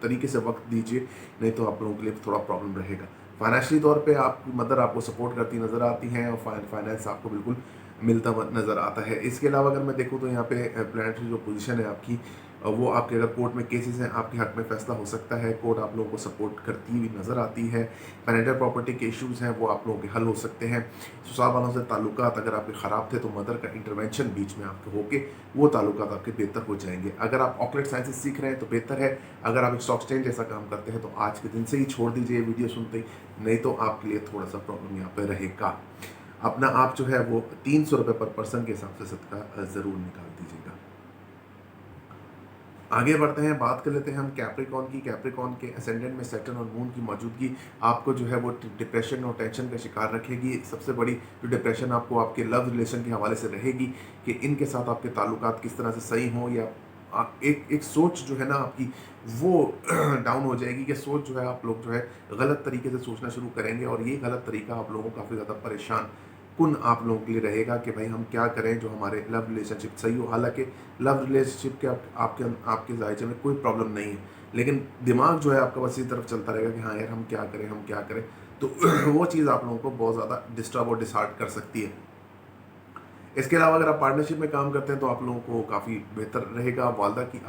तरीके से वक्त दीजिए, नहीं तो आप लोगों के लिए थोड़ा प्रॉब्लम रहेगा। फाइनेंशियली तौर पे आपकी मदर आपको सपोर्ट करती नज़र आती हैं और फाइनेंस आपको बिल्कुल मिलता हुआ नज़र आता है। इसके अलावा अगर मैं देखूँ तो यहाँ पे प्लानिटरी जो पोजीशन है आपकी, वो आपके अगर कोर्ट में केसेस हैं आपके हक में फैसला हो सकता है। कोर्ट आप लोगों को सपोर्ट करती हुई नज़र आती है। पेरेंटल प्रॉपर्टी के इश्यूज़ हैं वो आप लोगों के हल हो सकते हैं। ससुराल वालों से ताल्लुकात अगर आपके ख़राब थे तो मदर का इंटरवेंशन बीच में आपके होके वो ताल्लुकात आपके बेहतर हो जाएंगे। अगर आप ऑकलेट साइंसेस सीख रहे हैं तो बेहतर है। अगर आप एक स्टॉक एक्सचेंज जैसा काम करते हैं तो आज के दिन से ही छोड़ दीजिए वीडियो सुनते ही, नहीं तो आपके लिए थोड़ा सा प्रॉब्लम यहाँ पर रहेगा। अपना आप जो है वो 300 रुपये पर पर्सन के हिसाब से सदका ज़रूर निकाल दीजिएगा। आगे बढ़ते हैं, बात कर लेते हैं हम कैप्रिकॉन की। कैप्रिकॉन के असेंडेंट में सैटर्न और मून की मौजूदगी आपको जो है वो डिप्रेशन और टेंशन का शिकार रखेगी। सबसे बड़ी जो डिप्रेशन आपको आपके लव रिलेशन के हवाले से रहेगी कि इनके साथ आपके ताल्लुकात किस तरह से सही हों, या एक सोच जो है ना आपकी वो डाउन हो जाएगी, कि सोच जो है आप लोग जो है गलत तरीके से सोचना शुरू करेंगे, और ये गलत तरीका आप लोगों को काफ़ी ज़्यादा परेशान कुन आप लोगों के लिए रहेगा कि भाई हम क्या करें जो हमारे लव रिलेशनशिप सही हो। हालांकि लव रिलेशनशिप के आपके जायचे में कोई प्रॉब्लम नहीं है, लेकिन दिमाग जो है आपका बस इसी तरफ चलता रहेगा कि हाँ यार हम क्या करें, हम क्या करें। तो वो चीज़ आप लोगों को बहुत ज़्यादा डिस्टर्ब और डिसहार्ट कर सकती है। इसके अलावा अगर आप पार्टनरशिप में काम करते हैं तो आप लोगों को काफ़ी बेहतर रहेगा। वालदा की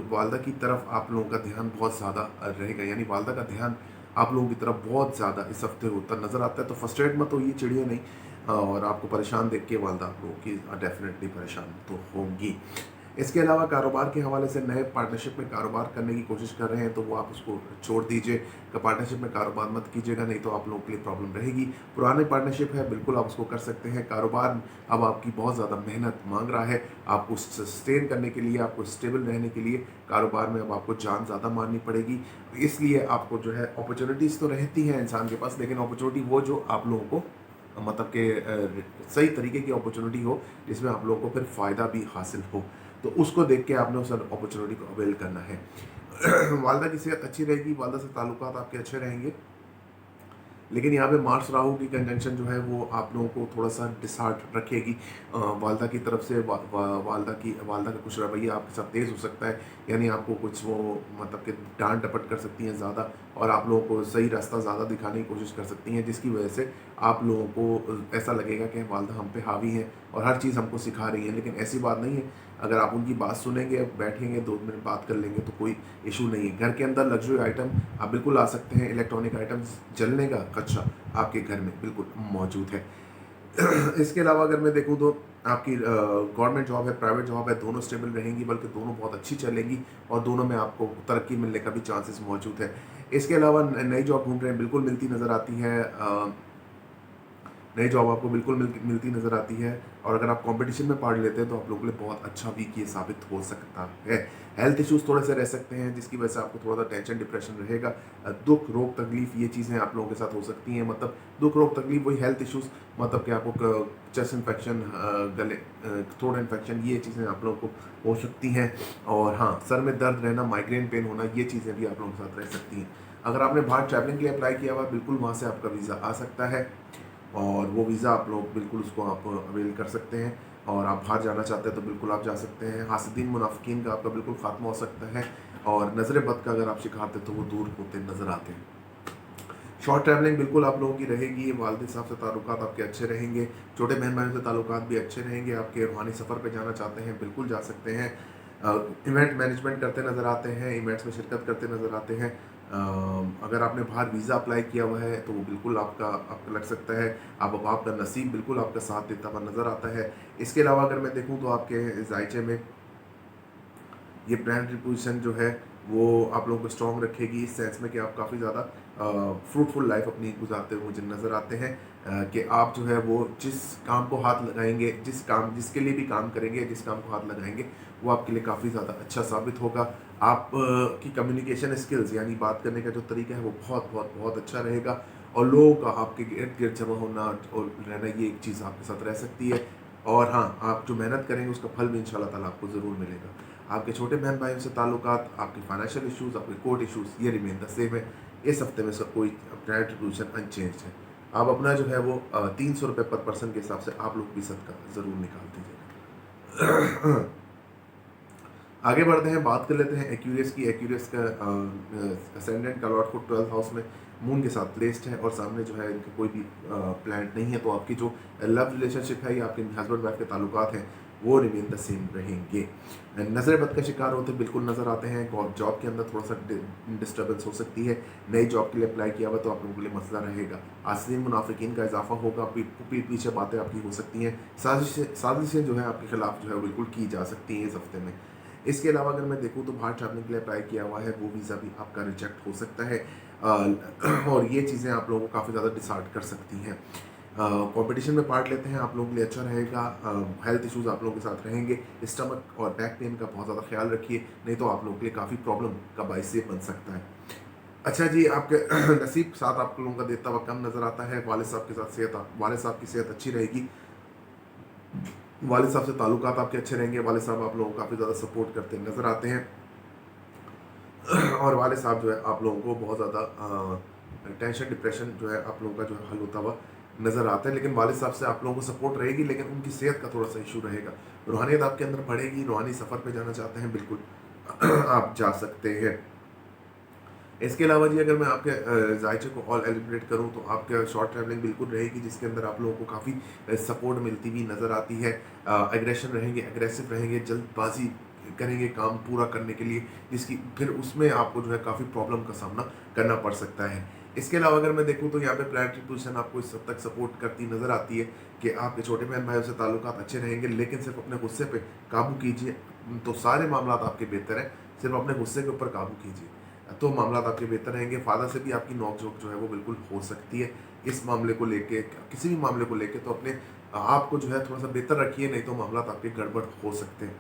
वालदा की तरफ आप लोगों का ध्यान बहुत ज़्यादा रहेगा, यानी वालदा का ध्यान आप लोगों की तरफ बहुत ज़्यादा इस हफ्ते होता नज़र आता है। तो फ्रस्ट्रेट मत हो, ये चिड़िया नहीं, और आपको परेशान देख के वालदा आप लोगों की डेफिनेटली परेशान तो होंगी। इसके अलावा कारोबार के हवाले से नए पार्टनरशिप में कारोबार करने की कोशिश कर रहे हैं तो वो आप उसको छोड़ दीजिए। पार्टनरशिप में कारोबार मत कीजिएगा, नहीं तो आप लोगों के लिए प्रॉब्लम रहेगी। पुराने पार्टनरशिप है बिल्कुल आप उसको कर सकते हैं। कारोबार अब आपकी बहुत ज़्यादा मेहनत मांग रहा है, आपको सस्टेन करने के लिए, आपको स्टेबल रहने के लिए कारोबार में अब आपको जान ज़्यादा मारनी पड़ेगी। इसलिए आपको जो है अपॉर्चुनिटीज़ तो रहती हैं इंसान के पास, लेकिन अपॉर्चुनिटी वो जो आप लोगों को मतलब कि सही तरीके की अपॉर्चुनिटी हो, जिसमें आप लोगों को फिर फ़ायदा भी हासिल हो, तो उसको देख के आपने उस अपॉर्चुनिटी को अवेल करना है। वालदा की सेहत अच्छी रहेगी, वालदा से ताल्लुकात आपके अच्छे रहेंगे। लेकिन यहाँ पे मार्स राहु की कंजंक्शन जो है वो आप लोगों को थोड़ा सा डिसहार्ट रखेगी। वालदा की तरफ से वालदा का कुछ रवैया आपके साथ तेज़ हो सकता है, यानी आपको कुछ वो मतलब कि डांट डपट कर सकती हैं ज़्यादा, और आप लोगों को सही रास्ता ज़्यादा दिखाने की कोशिश कर सकती हैं, जिसकी वजह से आप लोगों को ऐसा लगेगा कि वालदा हम पे हावी हैं और हर चीज़ हमको सिखा रही है। लेकिन ऐसी बात नहीं है। अगर आप उनकी बात सुनेंगे, बैठेंगे 2 मिनट बात कर लेंगे तो कोई इशू नहीं है। घर के अंदर लग्जरी आइटम आप बिल्कुल ला सकते हैं। इलेक्ट्रॉनिक आइटम्स जलने का खदशा आपके घर में बिल्कुल मौजूद है। इसके अलावा अगर मैं देखूँ तो आपकी गवर्नमेंट जॉब है, प्राइवेट जॉब है, दोनों स्टेबल रहेंगी, बल्कि दोनों बहुत अच्छी चलेंगी और दोनों में आपको तरक्की मिलने का भी चांसेस मौजूद है। इसके अलावा नई जॉब ढूंढ रहे हैं, बिल्कुल मिलती नज़र आती है। नई जॉब आपको बिल्कुल मिलती नज़र आती है, और अगर आप कंपटीशन में पार्ट लेते हैं तो आप लोगों के लिए बहुत अच्छा वीक ये साबित हो सकता है। हेल्थ इश्यूज थोड़े से रह सकते हैं, जिसकी वजह से आपको थोड़ा सा टेंशन डिप्रेशन रहेगा। दुख रोग तकलीफ ये चीज़ें आप लोगों के साथ हो सकती हैं। मतलब दुख रोग तकलीफ वही हेल्थ इश्यूज, मतलब कि आपको चेस्ट इन्फेक्शन, गले थ्रोट इन्फेक्शन, ये चीज़ें आप लोगों को हो सकती हैं। और हाँ, सर में दर्द रहना, माइग्रेन पेन होना, ये चीज़ें भी आप लोगों के साथ रह सकती हैं। अगर आपने बाहर ट्रैवलिंग के लिए अप्लाई किया हुआ, बिल्कुल वहाँ से आपका वीज़ा आ सकता है, और वो वीज़ा आप लोग बिल्कुल उसको आप अवेल कर सकते हैं, और आप बाहर जाना चाहते हैं तो बिल्कुल आप जा सकते हैं। हासिदीन मुनाफिकीन का आपका बिल्कुल खात्मा हो सकता है, और नज़र बद का अगर आप शिकार थे तो वो दूर होते नज़र आते हैं। शॉर्ट ट्रैवलिंग बिल्कुल आप लोगों की रहेगी। वालिद साहब से ताल्लुकात आपके अच्छे रहेंगे, छोटे बहन भाइयों से ताल्लुकात भी अच्छे रहेंगे। आपके रूहानी सफ़र पे जाना चाहते हैं, बिल्कुल जा सकते हैं। इवेंट मैनेजमेंट करते नज़र आते हैं, इवेंट्स में शिरकत करते नज़र आते हैं। अगर आपने बाहर वीज़ा अप्लाई किया हुआ है तो वो बिल्कुल आपका लग सकता है। आपका नसीब बिल्कुल आपका साथ देता हुआ नज़र आता है। इसके अलावा अगर मैं देखूँ तो आपके जायचे में ये प्लानिटरी पोजीशन जो है वो आप लोगों को स्ट्रॉन्ग रखेगी, इस सेंस में कि आप काफ़ी ज़्यादा फ्रूटफुल लाइफ अपनी गुजारते हुए मुझे नज़र आते हैं। कि आप जो है वो जिस काम को हाथ लगाएंगे, जिसके लिए भी काम करेंगे, जिस काम को हाथ लगाएंगे, वो आपके लिए काफ़ी ज़्यादा अच्छा साबित होगा। आप की कम्युनिकेशन स्किल्स, यानी बात करने का जो तरीका है वो बहुत बहुत बहुत अच्छा रहेगा, और लोगों का आपके इर्द गिर्द जमा होना और रहना, ये एक चीज़ आपके साथ रह सकती है। और हाँ, आप जो मेहनत करेंगे उसका फल भी इंशाल्लाह ताला आपको ज़रूर मिलेगा। आपके छोटे बहन भाइयों से ताल्लुकात, आपके फाइनेंशियल इश्यूज, आपके कोर्ट इश्यूज, ये रिमेन द सेम है। इस हफ्ते में सब कोई प्राइवेट पोजीशन अनचेंज है। आप अपना जो है वो 300 रुपये पर पर्सन के हिसाब से आप लोग भी सदका ज़रूर निकाल दीजिएगा। आगे बढ़ते हैं, बात कर लेते हैं एक्यूरियस की। एक्यूरियस का असेंडेंट का लॉर्ड को 12th हाउस में मून के साथ प्लेस्ड है, और सामने जो है इनका कोई भी प्लानट नहीं है, तो आपकी जो लव रिलेशनशिप है या आपके हस्बैंड वाइफ के ताल्लुकात हैं वो रिमेन द सेम रहेंगे। नज़र बद का शिकार होते बिल्कुल नज़र आते हैं। जॉब के अंदर थोड़ा सा डिस्टर्बेंस हो सकती है। नई जॉब के लिए अप्लाई किया हुआ तो आप लोगों के लिए मसला रहेगा। आसिन मुनाफिकीन का इजाफा होगा, पीठ पीछे बातें आपकी हो सकती हैं। साजिशें जो है आपके खिलाफ जो है बिल्कुल की जा सकती हैं इस हफ्ते में। इसके अलावा अगर मैं देखूँ तो बाहर ट्रैवलिंग के लिए अप्लाई किया हुआ है, वो वीज़ा भी आपका रिजेक्ट हो सकता है। और ये चीज़ें आप लोगों को काफ़ी ज़्यादा डिसहार्ट कर सकती हैं। कंपटीशन में पार्ट लेते हैं, आप लोगों के लिए अच्छा रहेगा। हेल्थ इश्यूज आप लोगों के साथ रहेंगे। स्टमक और बैक पेन का बहुत ज़्यादा ख्याल रखिए, नहीं तो आप लोगों के लिए काफ़ी प्रॉब्लम का बायस ये बन सकता है। अच्छा जी, आपके नसीब साथ आप लोगों का देता हुआ कम नज़र आता है। वालिद साहब के साथ वालिद साहब की सेहत अच्छी रहेगी। वालिद साहब से ताल्लुकात आपके अच्छे रहेंगे। वालिद साहब आप लोगों को काफ़ी ज़्यादा सपोर्ट करते नज़र आते हैं। और वालिद साहब जो है आप लोगों को बहुत ज़्यादा टेंशन डिप्रेशन जो है आप लोगों का जो है हल होता हुआ नज़र आता है। लेकिन वालिद साहब से आप लोगों को सपोर्ट रहेगी, लेकिन उनकी सेहत का थोड़ा सा इशू रहेगा। रूहानियत आपके अंदर बढ़ेगी, रूहानी सफ़र पे जाना चाहते हैं, बिल्कुल आप जा सकते हैं। इसके अलावा जी अगर मैं आपके जायचे को ऑल एलिब्रेट करूं तो आपके शॉर्ट ट्रैवलिंग बिल्कुल रहेगी, जिसके अंदर आप लोगों को काफ़ी सपोर्ट मिलती हुई नज़र आती है। एग्रेशन रहेंगे, एग्रेसिव रहेंगे, जल्दबाजी करेंगे काम पूरा करने के लिए, जिसकी फिर उसमें आपको जो है काफ़ी प्रॉब्लम का सामना करना पड़ सकता है। इसके अलावा अगर मैं देखूं तो यहाँ पे प्लानिटरी पोजीशन आपको इस हद तक सपोर्ट करती नज़र आती है कि आपके छोटे बहन भाइयों से ताल्लुकात अच्छे रहेंगे, लेकिन सिर्फ अपने गुस्से पे काबू कीजिए तो सारे मामला आपके बेहतर हैं। सिर्फ अपने गुस्से के ऊपर काबू कीजिए तो मामला आपके बेहतर रहेंगे। फादर से भी आपकी नोक-झोंक जो है वो बिल्कुल हो सकती है इस मामले को लेके, किसी भी मामले को लेके, तो अपने आप को जो है थोड़ा सा बेहतर रखिए, नहीं तो मामला आपके गड़बड़ हो सकते हैं।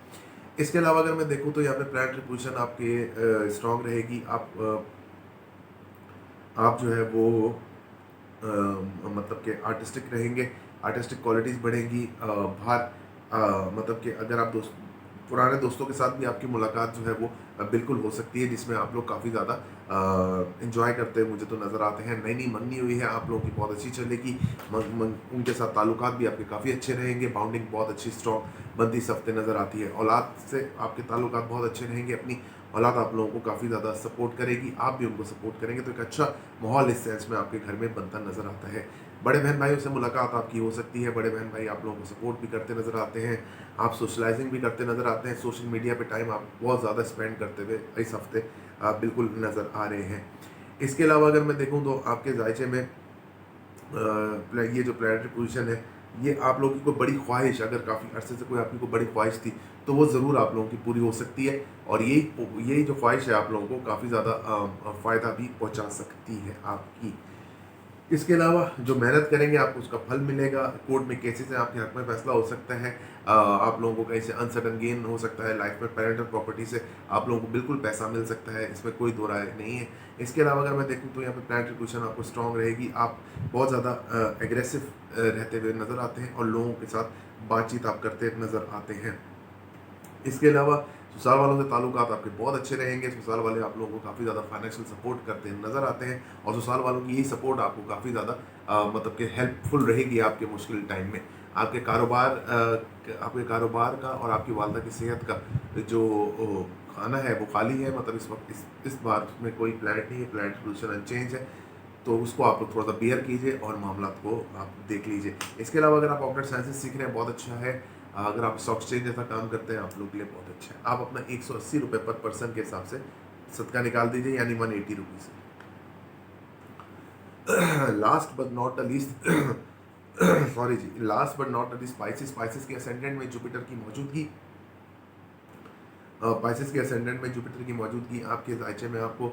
इसके अलावा अगर मैं देखूँ तो यहाँ पे प्लानिटरी पोजीशन आपके स्ट्रांग रहेगी। आप जो है वो मतलब कि आर्टिस्टिक रहेंगे, आर्टिस्टिक क्वालिटीज़ बढ़ेंगी। बाहर मतलब कि अगर आप पुराने दोस्तों के साथ भी आपकी मुलाकात जो है वो बिल्कुल हो सकती है, जिसमें आप लोग काफ़ी ज़्यादा एंजॉय करते हैं मुझे तो नज़र आते हैं। नई नई मंगनी हुई है आप लोगों की बहुत अच्छी चलेगी। उनके साथ ताल्लुकात भी आपके काफ़ी अच्छे रहेंगे, बाउंडिंग बहुत अच्छी स्ट्रॉन्ग बनती इस हफ्ते नज़र आती है। औलाद से आपके ताल्लुकात बहुत अच्छे रहेंगे, अपनी औलाद आप लोगों को काफ़ी ज़्यादा सपोर्ट करेगी, आप भी उनको सपोर्ट करेंगे, तो एक अच्छा माहौल इस सेंस में आपके घर में बनता नज़र आता है। बड़े बहन भाइयों से मुलाकात आपकी हो सकती है, बड़े बहन भाई आप लोगों को सपोर्ट भी करते नज़र आते हैं, आप सोशलाइजिंग भी करते नज़र आते हैं, सोशल मीडिया पे टाइम आप बहुत ज़्यादा स्पेंड करते हुए इस हफ्ते आप बिल्कुल नज़र आ रहे हैं। इसके अलावा अगर मैं देखूं तो आपके जायचे में ये जो प्लानिटरी पोजीशन है, ये आप लोगों की कोई बड़ी ख्वाहिश, अगर काफ़ी अरसे से कोई आपकी कोई बड़ी ख्वाहिश थी तो वो ज़रूर आप लोगों की पूरी हो सकती है, और यही जो ख्वाहिश है आप लोगों को काफ़ी ज़्यादा फ़ायदा भी पहुंचा सकती है आपकी। इसके अलावा जो मेहनत करेंगे आपको उसका फल मिलेगा। कोर्ट में केसेस हैं आपके हक में फैसला हो सकता है। आप लोगों को कहीं से अनसर्टन गेन हो सकता है लाइफ में, पेरेंटल प्रॉपर्टी से आप लोगों को बिल्कुल पैसा मिल सकता है, इसमें कोई दो राय नहीं है। इसके अलावा अगर मैं देखूँ तो यहाँ पे प्लानिटरी पोजीशन आपको स्ट्रॉन्ग रहेगी, आप बहुत ज़्यादा एग्रेसिव रहते हुए नज़र आते हैं और लोगों के साथ बातचीत आप करते नज़र आते हैं। इसके अलावा ससुराल वालों से ताल्लुकात आपके बहुत अच्छे रहेंगे, ससुराल वाले आप लोगों को काफ़ी ज़्यादा फाइनेंशियल सपोर्ट करते नज़र आते हैं, और ससुराल वालों की यही सपोर्ट आपको काफ़ी ज़्यादा मतलब कि हेल्पफुल रहेगी आपके मुश्किल टाइम में। आपके कारोबार का और आपकी वालदा की सेहत का जो खाना है वो खाली है, मतलब इस वक्त इस बार में कोई प्लानिट नहीं है, प्लानिट पोजीशन अनचेंज है, तो उसको आप लोग थोड़ा सा बेयर कीजिए और मामला को आप देख लीजिए। इसके अलावा अगर आप ऑपरेट साइंसेस सीख रहे हैं बहुत अच्छा है, अगर आप स्टॉक एक्सचेंज जैसा काम करते हैं आप लोग के लिए बहुत अच्छा है। आप अपना 180 रुपये पर पर्सन के हिसाब से सदका निकाल दीजिए, यानी 180 rupees. Last but not the least sorry ji, last but not the least Pisces के असेंडेंट में जुपिटर की मौजूदगी, पाइसेस के असेंडेंट में जुपिटर की मौजूदगी आपके जायचे में आपको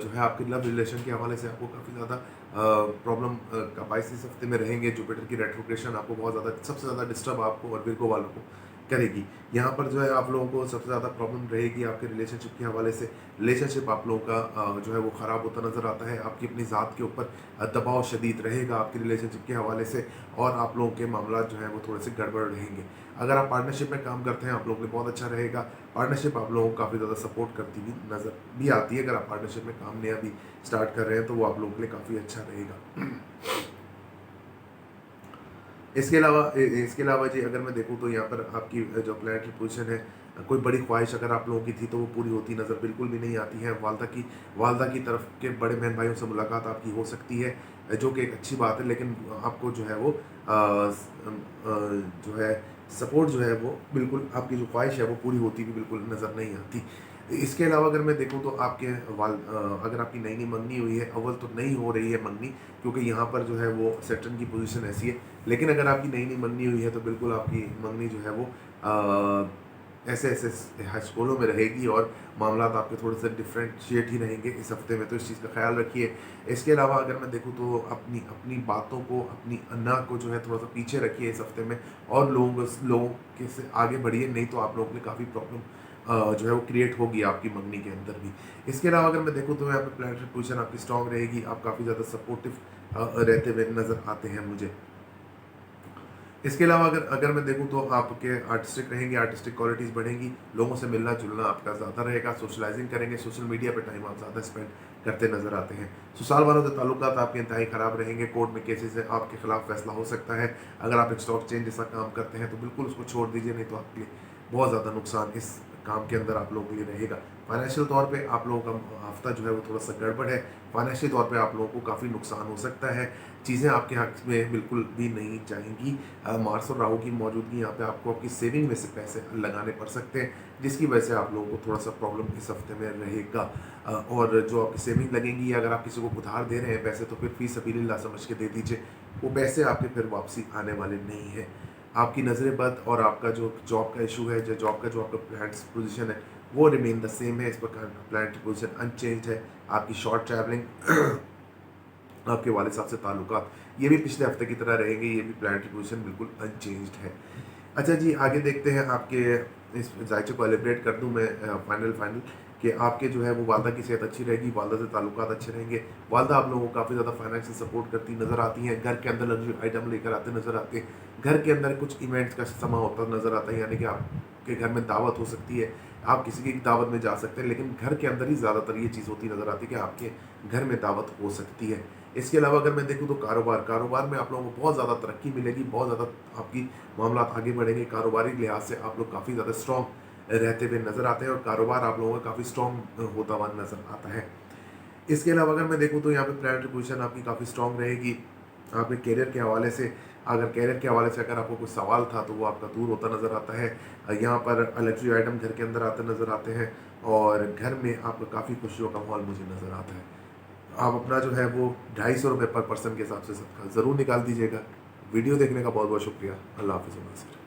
जो है आपके लव रिलेशन के हवाले से आपको काफ़ी ज़्यादा प्रॉब्लम का पाइसेस हफ्ते में रहेंगे। जुपिटर की रेट्रोग्रेशन आपको बहुत ज़्यादा, सबसे ज़्यादा डिस्टर्ब आपको और विर्गो वालों को करेगी। यहाँ पर जो है आप लोगों को सबसे ज़्यादा प्रॉब्लम रहेगी आपके रिलेशनशिप के हवाले से। रिलेशनशिप आप लोगों का जो है वो ख़राब होता नज़र आता है, आपकी अपनी ज़ात के ऊपर दबाव शदीद रहेगा आपकी रिलेशनशिप के हवाले से, और आप लोगों के मामला जो है वो थोड़े से गड़बड़ रहेंगे। अगर आप पार्टनरशिप में काम करते हैं आप लोगों के लिए बहुत अच्छा रहेगा। पार्टनरशिप आप लोगों को काफ़ी ज़्यादा सपोर्ट करती हुई नज़र भी आती है। अगर आप पार्टनरशिप में काम नया भी स्टार्ट कर रहे हैं तो वो आप लोगों के लिए काफ़ी अच्छा रहेगा। इसके अलावा जी अगर मैं देखूं तो यहाँ पर आपकी जो प्लानिटरी पोजीशन है, कोई बड़ी ख्वाहिश अगर आप लोगों की थी तो वो पूरी होती नज़र बिल्कुल भी नहीं आती है। वालदा की तरफ के बड़े बहन भाइयों से मुलाकात आपकी हो सकती है, जो कि एक अच्छी बात है, लेकिन आपको जो है वो जो है सपोर्ट जो है वो बिल्कुल, आपकी जो ख्वाहिश है वो पूरी होती भी बिल्कुल नज़र नहीं आती। इसके अलावा अगर मैं देखूं तो अगर आपकी नई नई मंगनी हुई है, अव्वल तो नहीं हो रही है मंगनी, क्योंकि यहाँ पर जो है वो सेटन की पोजीशन ऐसी है, लेकिन अगर आपकी नई नई मंगनी हुई है तो बिल्कुल आपकी मंगनी जो है वो ऐसे ऐसे हाई स्कूलों में रहेगी और मामला आपके थोड़े से डिफ्रेंशिएट ही रहेंगे इस हफ्ते में, तो इस चीज़ का ख्याल रखिए। इसके अलावा अगर मैं देखूँ तो अपनी अपनी बातों को, अपनी अन्ना को जो है थोड़ा सा पीछे रखिए इस हफ्ते में, और लोगों के से आगे बढ़िए, नहीं तो आप लोगों के लिए काफ़ी प्रॉब्लम जो है वो क्रिएट होगी आपकी मंगनी के अंदर भी। इसके अलावा अगर मैं देखूँ तो यहाँ पे प्लानिटरी पोजीशन आपकी स्ट्रॉन्ग रहेगी, आप काफ़ी ज़्यादा सपोर्टिव रहते हुए नज़र आते हैं मुझे। इसके अलावा अगर अगर मैं देखूं तो आपके आर्टिस्टिक रहेंगे, आर्टिस्टिक क्वालिटीज़ बढ़ेंगी, लोगों से मिलना जुलना आपका ज़्यादा रहेगा, सोशलाइजिंग करेंगे, सोशल मीडिया पे टाइम आप ज़्यादा स्पेंड करते नजर आते हैं। ससुराल वालों से ताल्लुकात आपके इंतहाई ख़राब रहेंगे, कोर्ट में केसेस है आपके खिलाफ फैसला हो सकता है। अगर आप एक स्टॉक चेंज जैसा काम करते हैं तो बिल्कुल उसको छोड़ दीजिए, नहीं तो आपके लिए बहुत ज़्यादा नुकसान इस काम के अंदर आप लोगों के लिए रहेगा। फाइनेंशियल तौर पे आप लोगों का हफ्ता जो है वो थोड़ा सा गड़बड़ है, फाइनेंशियल तौर पे आप लोगों को काफ़ी नुकसान हो सकता है, चीज़ें आपके हक में बिल्कुल भी नहीं जाएंगी। मार्स और राहु की मौजूदगी यहाँ पे आपको आपकी सेविंग में से पैसे लगाने पड़ सकते हैं, जिसकी वजह से आप लोगों को थोड़ा सा प्रॉब्लम इस हफ्ते में रहेगा। और जो आपकी सेविंग लगेंगी, अगर आप किसी को उधार दे रहे हैं पैसे तो फिर फी सबीलिल्लाह समझ के दे दीजिए, वो पैसे आपके फिर वापसी आने वाले नहीं है। आपकी नज़र बद और आपका जो जॉब का इशू है, जो जॉब का जो आपका प्लान्स पोजीशन है वो रिमेन द सेम है, इस पर प्लानिटरी पोजीशन अनचेंज है। आपकी शॉर्ट ट्रैवलिंग आपके वालिद साहब से ताल्लुकात ये भी पिछले हफ्ते की तरह रहेंगे, ये भी प्लानिटरी पोजीशन बिल्कुल अनचेंज्ड है। अच्छा जी, आगे देखते हैं आपके इस जायचे को एलिब्रेट कर दूं मैं फाइनल कि आपके जो है वो वालदा की सेहत अच्छी रहेगी, वालदा से ताल्लुकात अच्छे रहेंगे। वालदा आप लोगों को काफ़ी ज़्यादा फाइनेंशियल सपोर्ट करती नज़र आती हैं, घर के अंदर लग्जरी आइटम लेकर आते नज़र आते हैं, घर के अंदर कुछ इवेंट्स का समा होता नज़र आता है, यानी कि आपके घर में दावत हो सकती है, आप किसी की दावत में जा सकते हैं, लेकिन घर के अंदर ही ज़्यादातर ये चीज़ होती नज़र आती है कि आपके घर में दावत हो सकती है। इसके अलावा अगर मैं देखूँ तो कारोबार में आप लोगों को बहुत ज़्यादा तरक्की मिलेगी, बहुत ज़्यादा आपकी मामला आगे बढ़ेंगे, कारोबारी लिहाज से आप लोग काफ़ी ज़्यादा स्ट्रॉन्ग रहते हुए नज़र आते हैं और कारोबार आप लोगों का काफ़ी स्ट्रॉन्ग होता हुआ नज़र आता है। इसके अलावा अगर मैं देखूँ तो यहाँ पे प्लानिटरी पोजीशन आपकी काफ़ी स्ट्रॉन्ग रहेगी। आपके करियर के हवाले से, अगर आपको कुछ सवाल था तो वो आपका दूर होता नज़र आता है। यहाँ पर लग्जरी आइटम घर के अंदर आते नज़र आते हैं और घर में आपको काफ़ी खुशियों का माहौल मुझे नज़र आता है। आप अपना जो है वो ₹250 पर पर्सन के हिसाब से सबका ज़रूर निकाल दीजिएगा। वीडियो देखने का बहुत बहुत शुक्रिया। अल्लाह हाफ़िज़।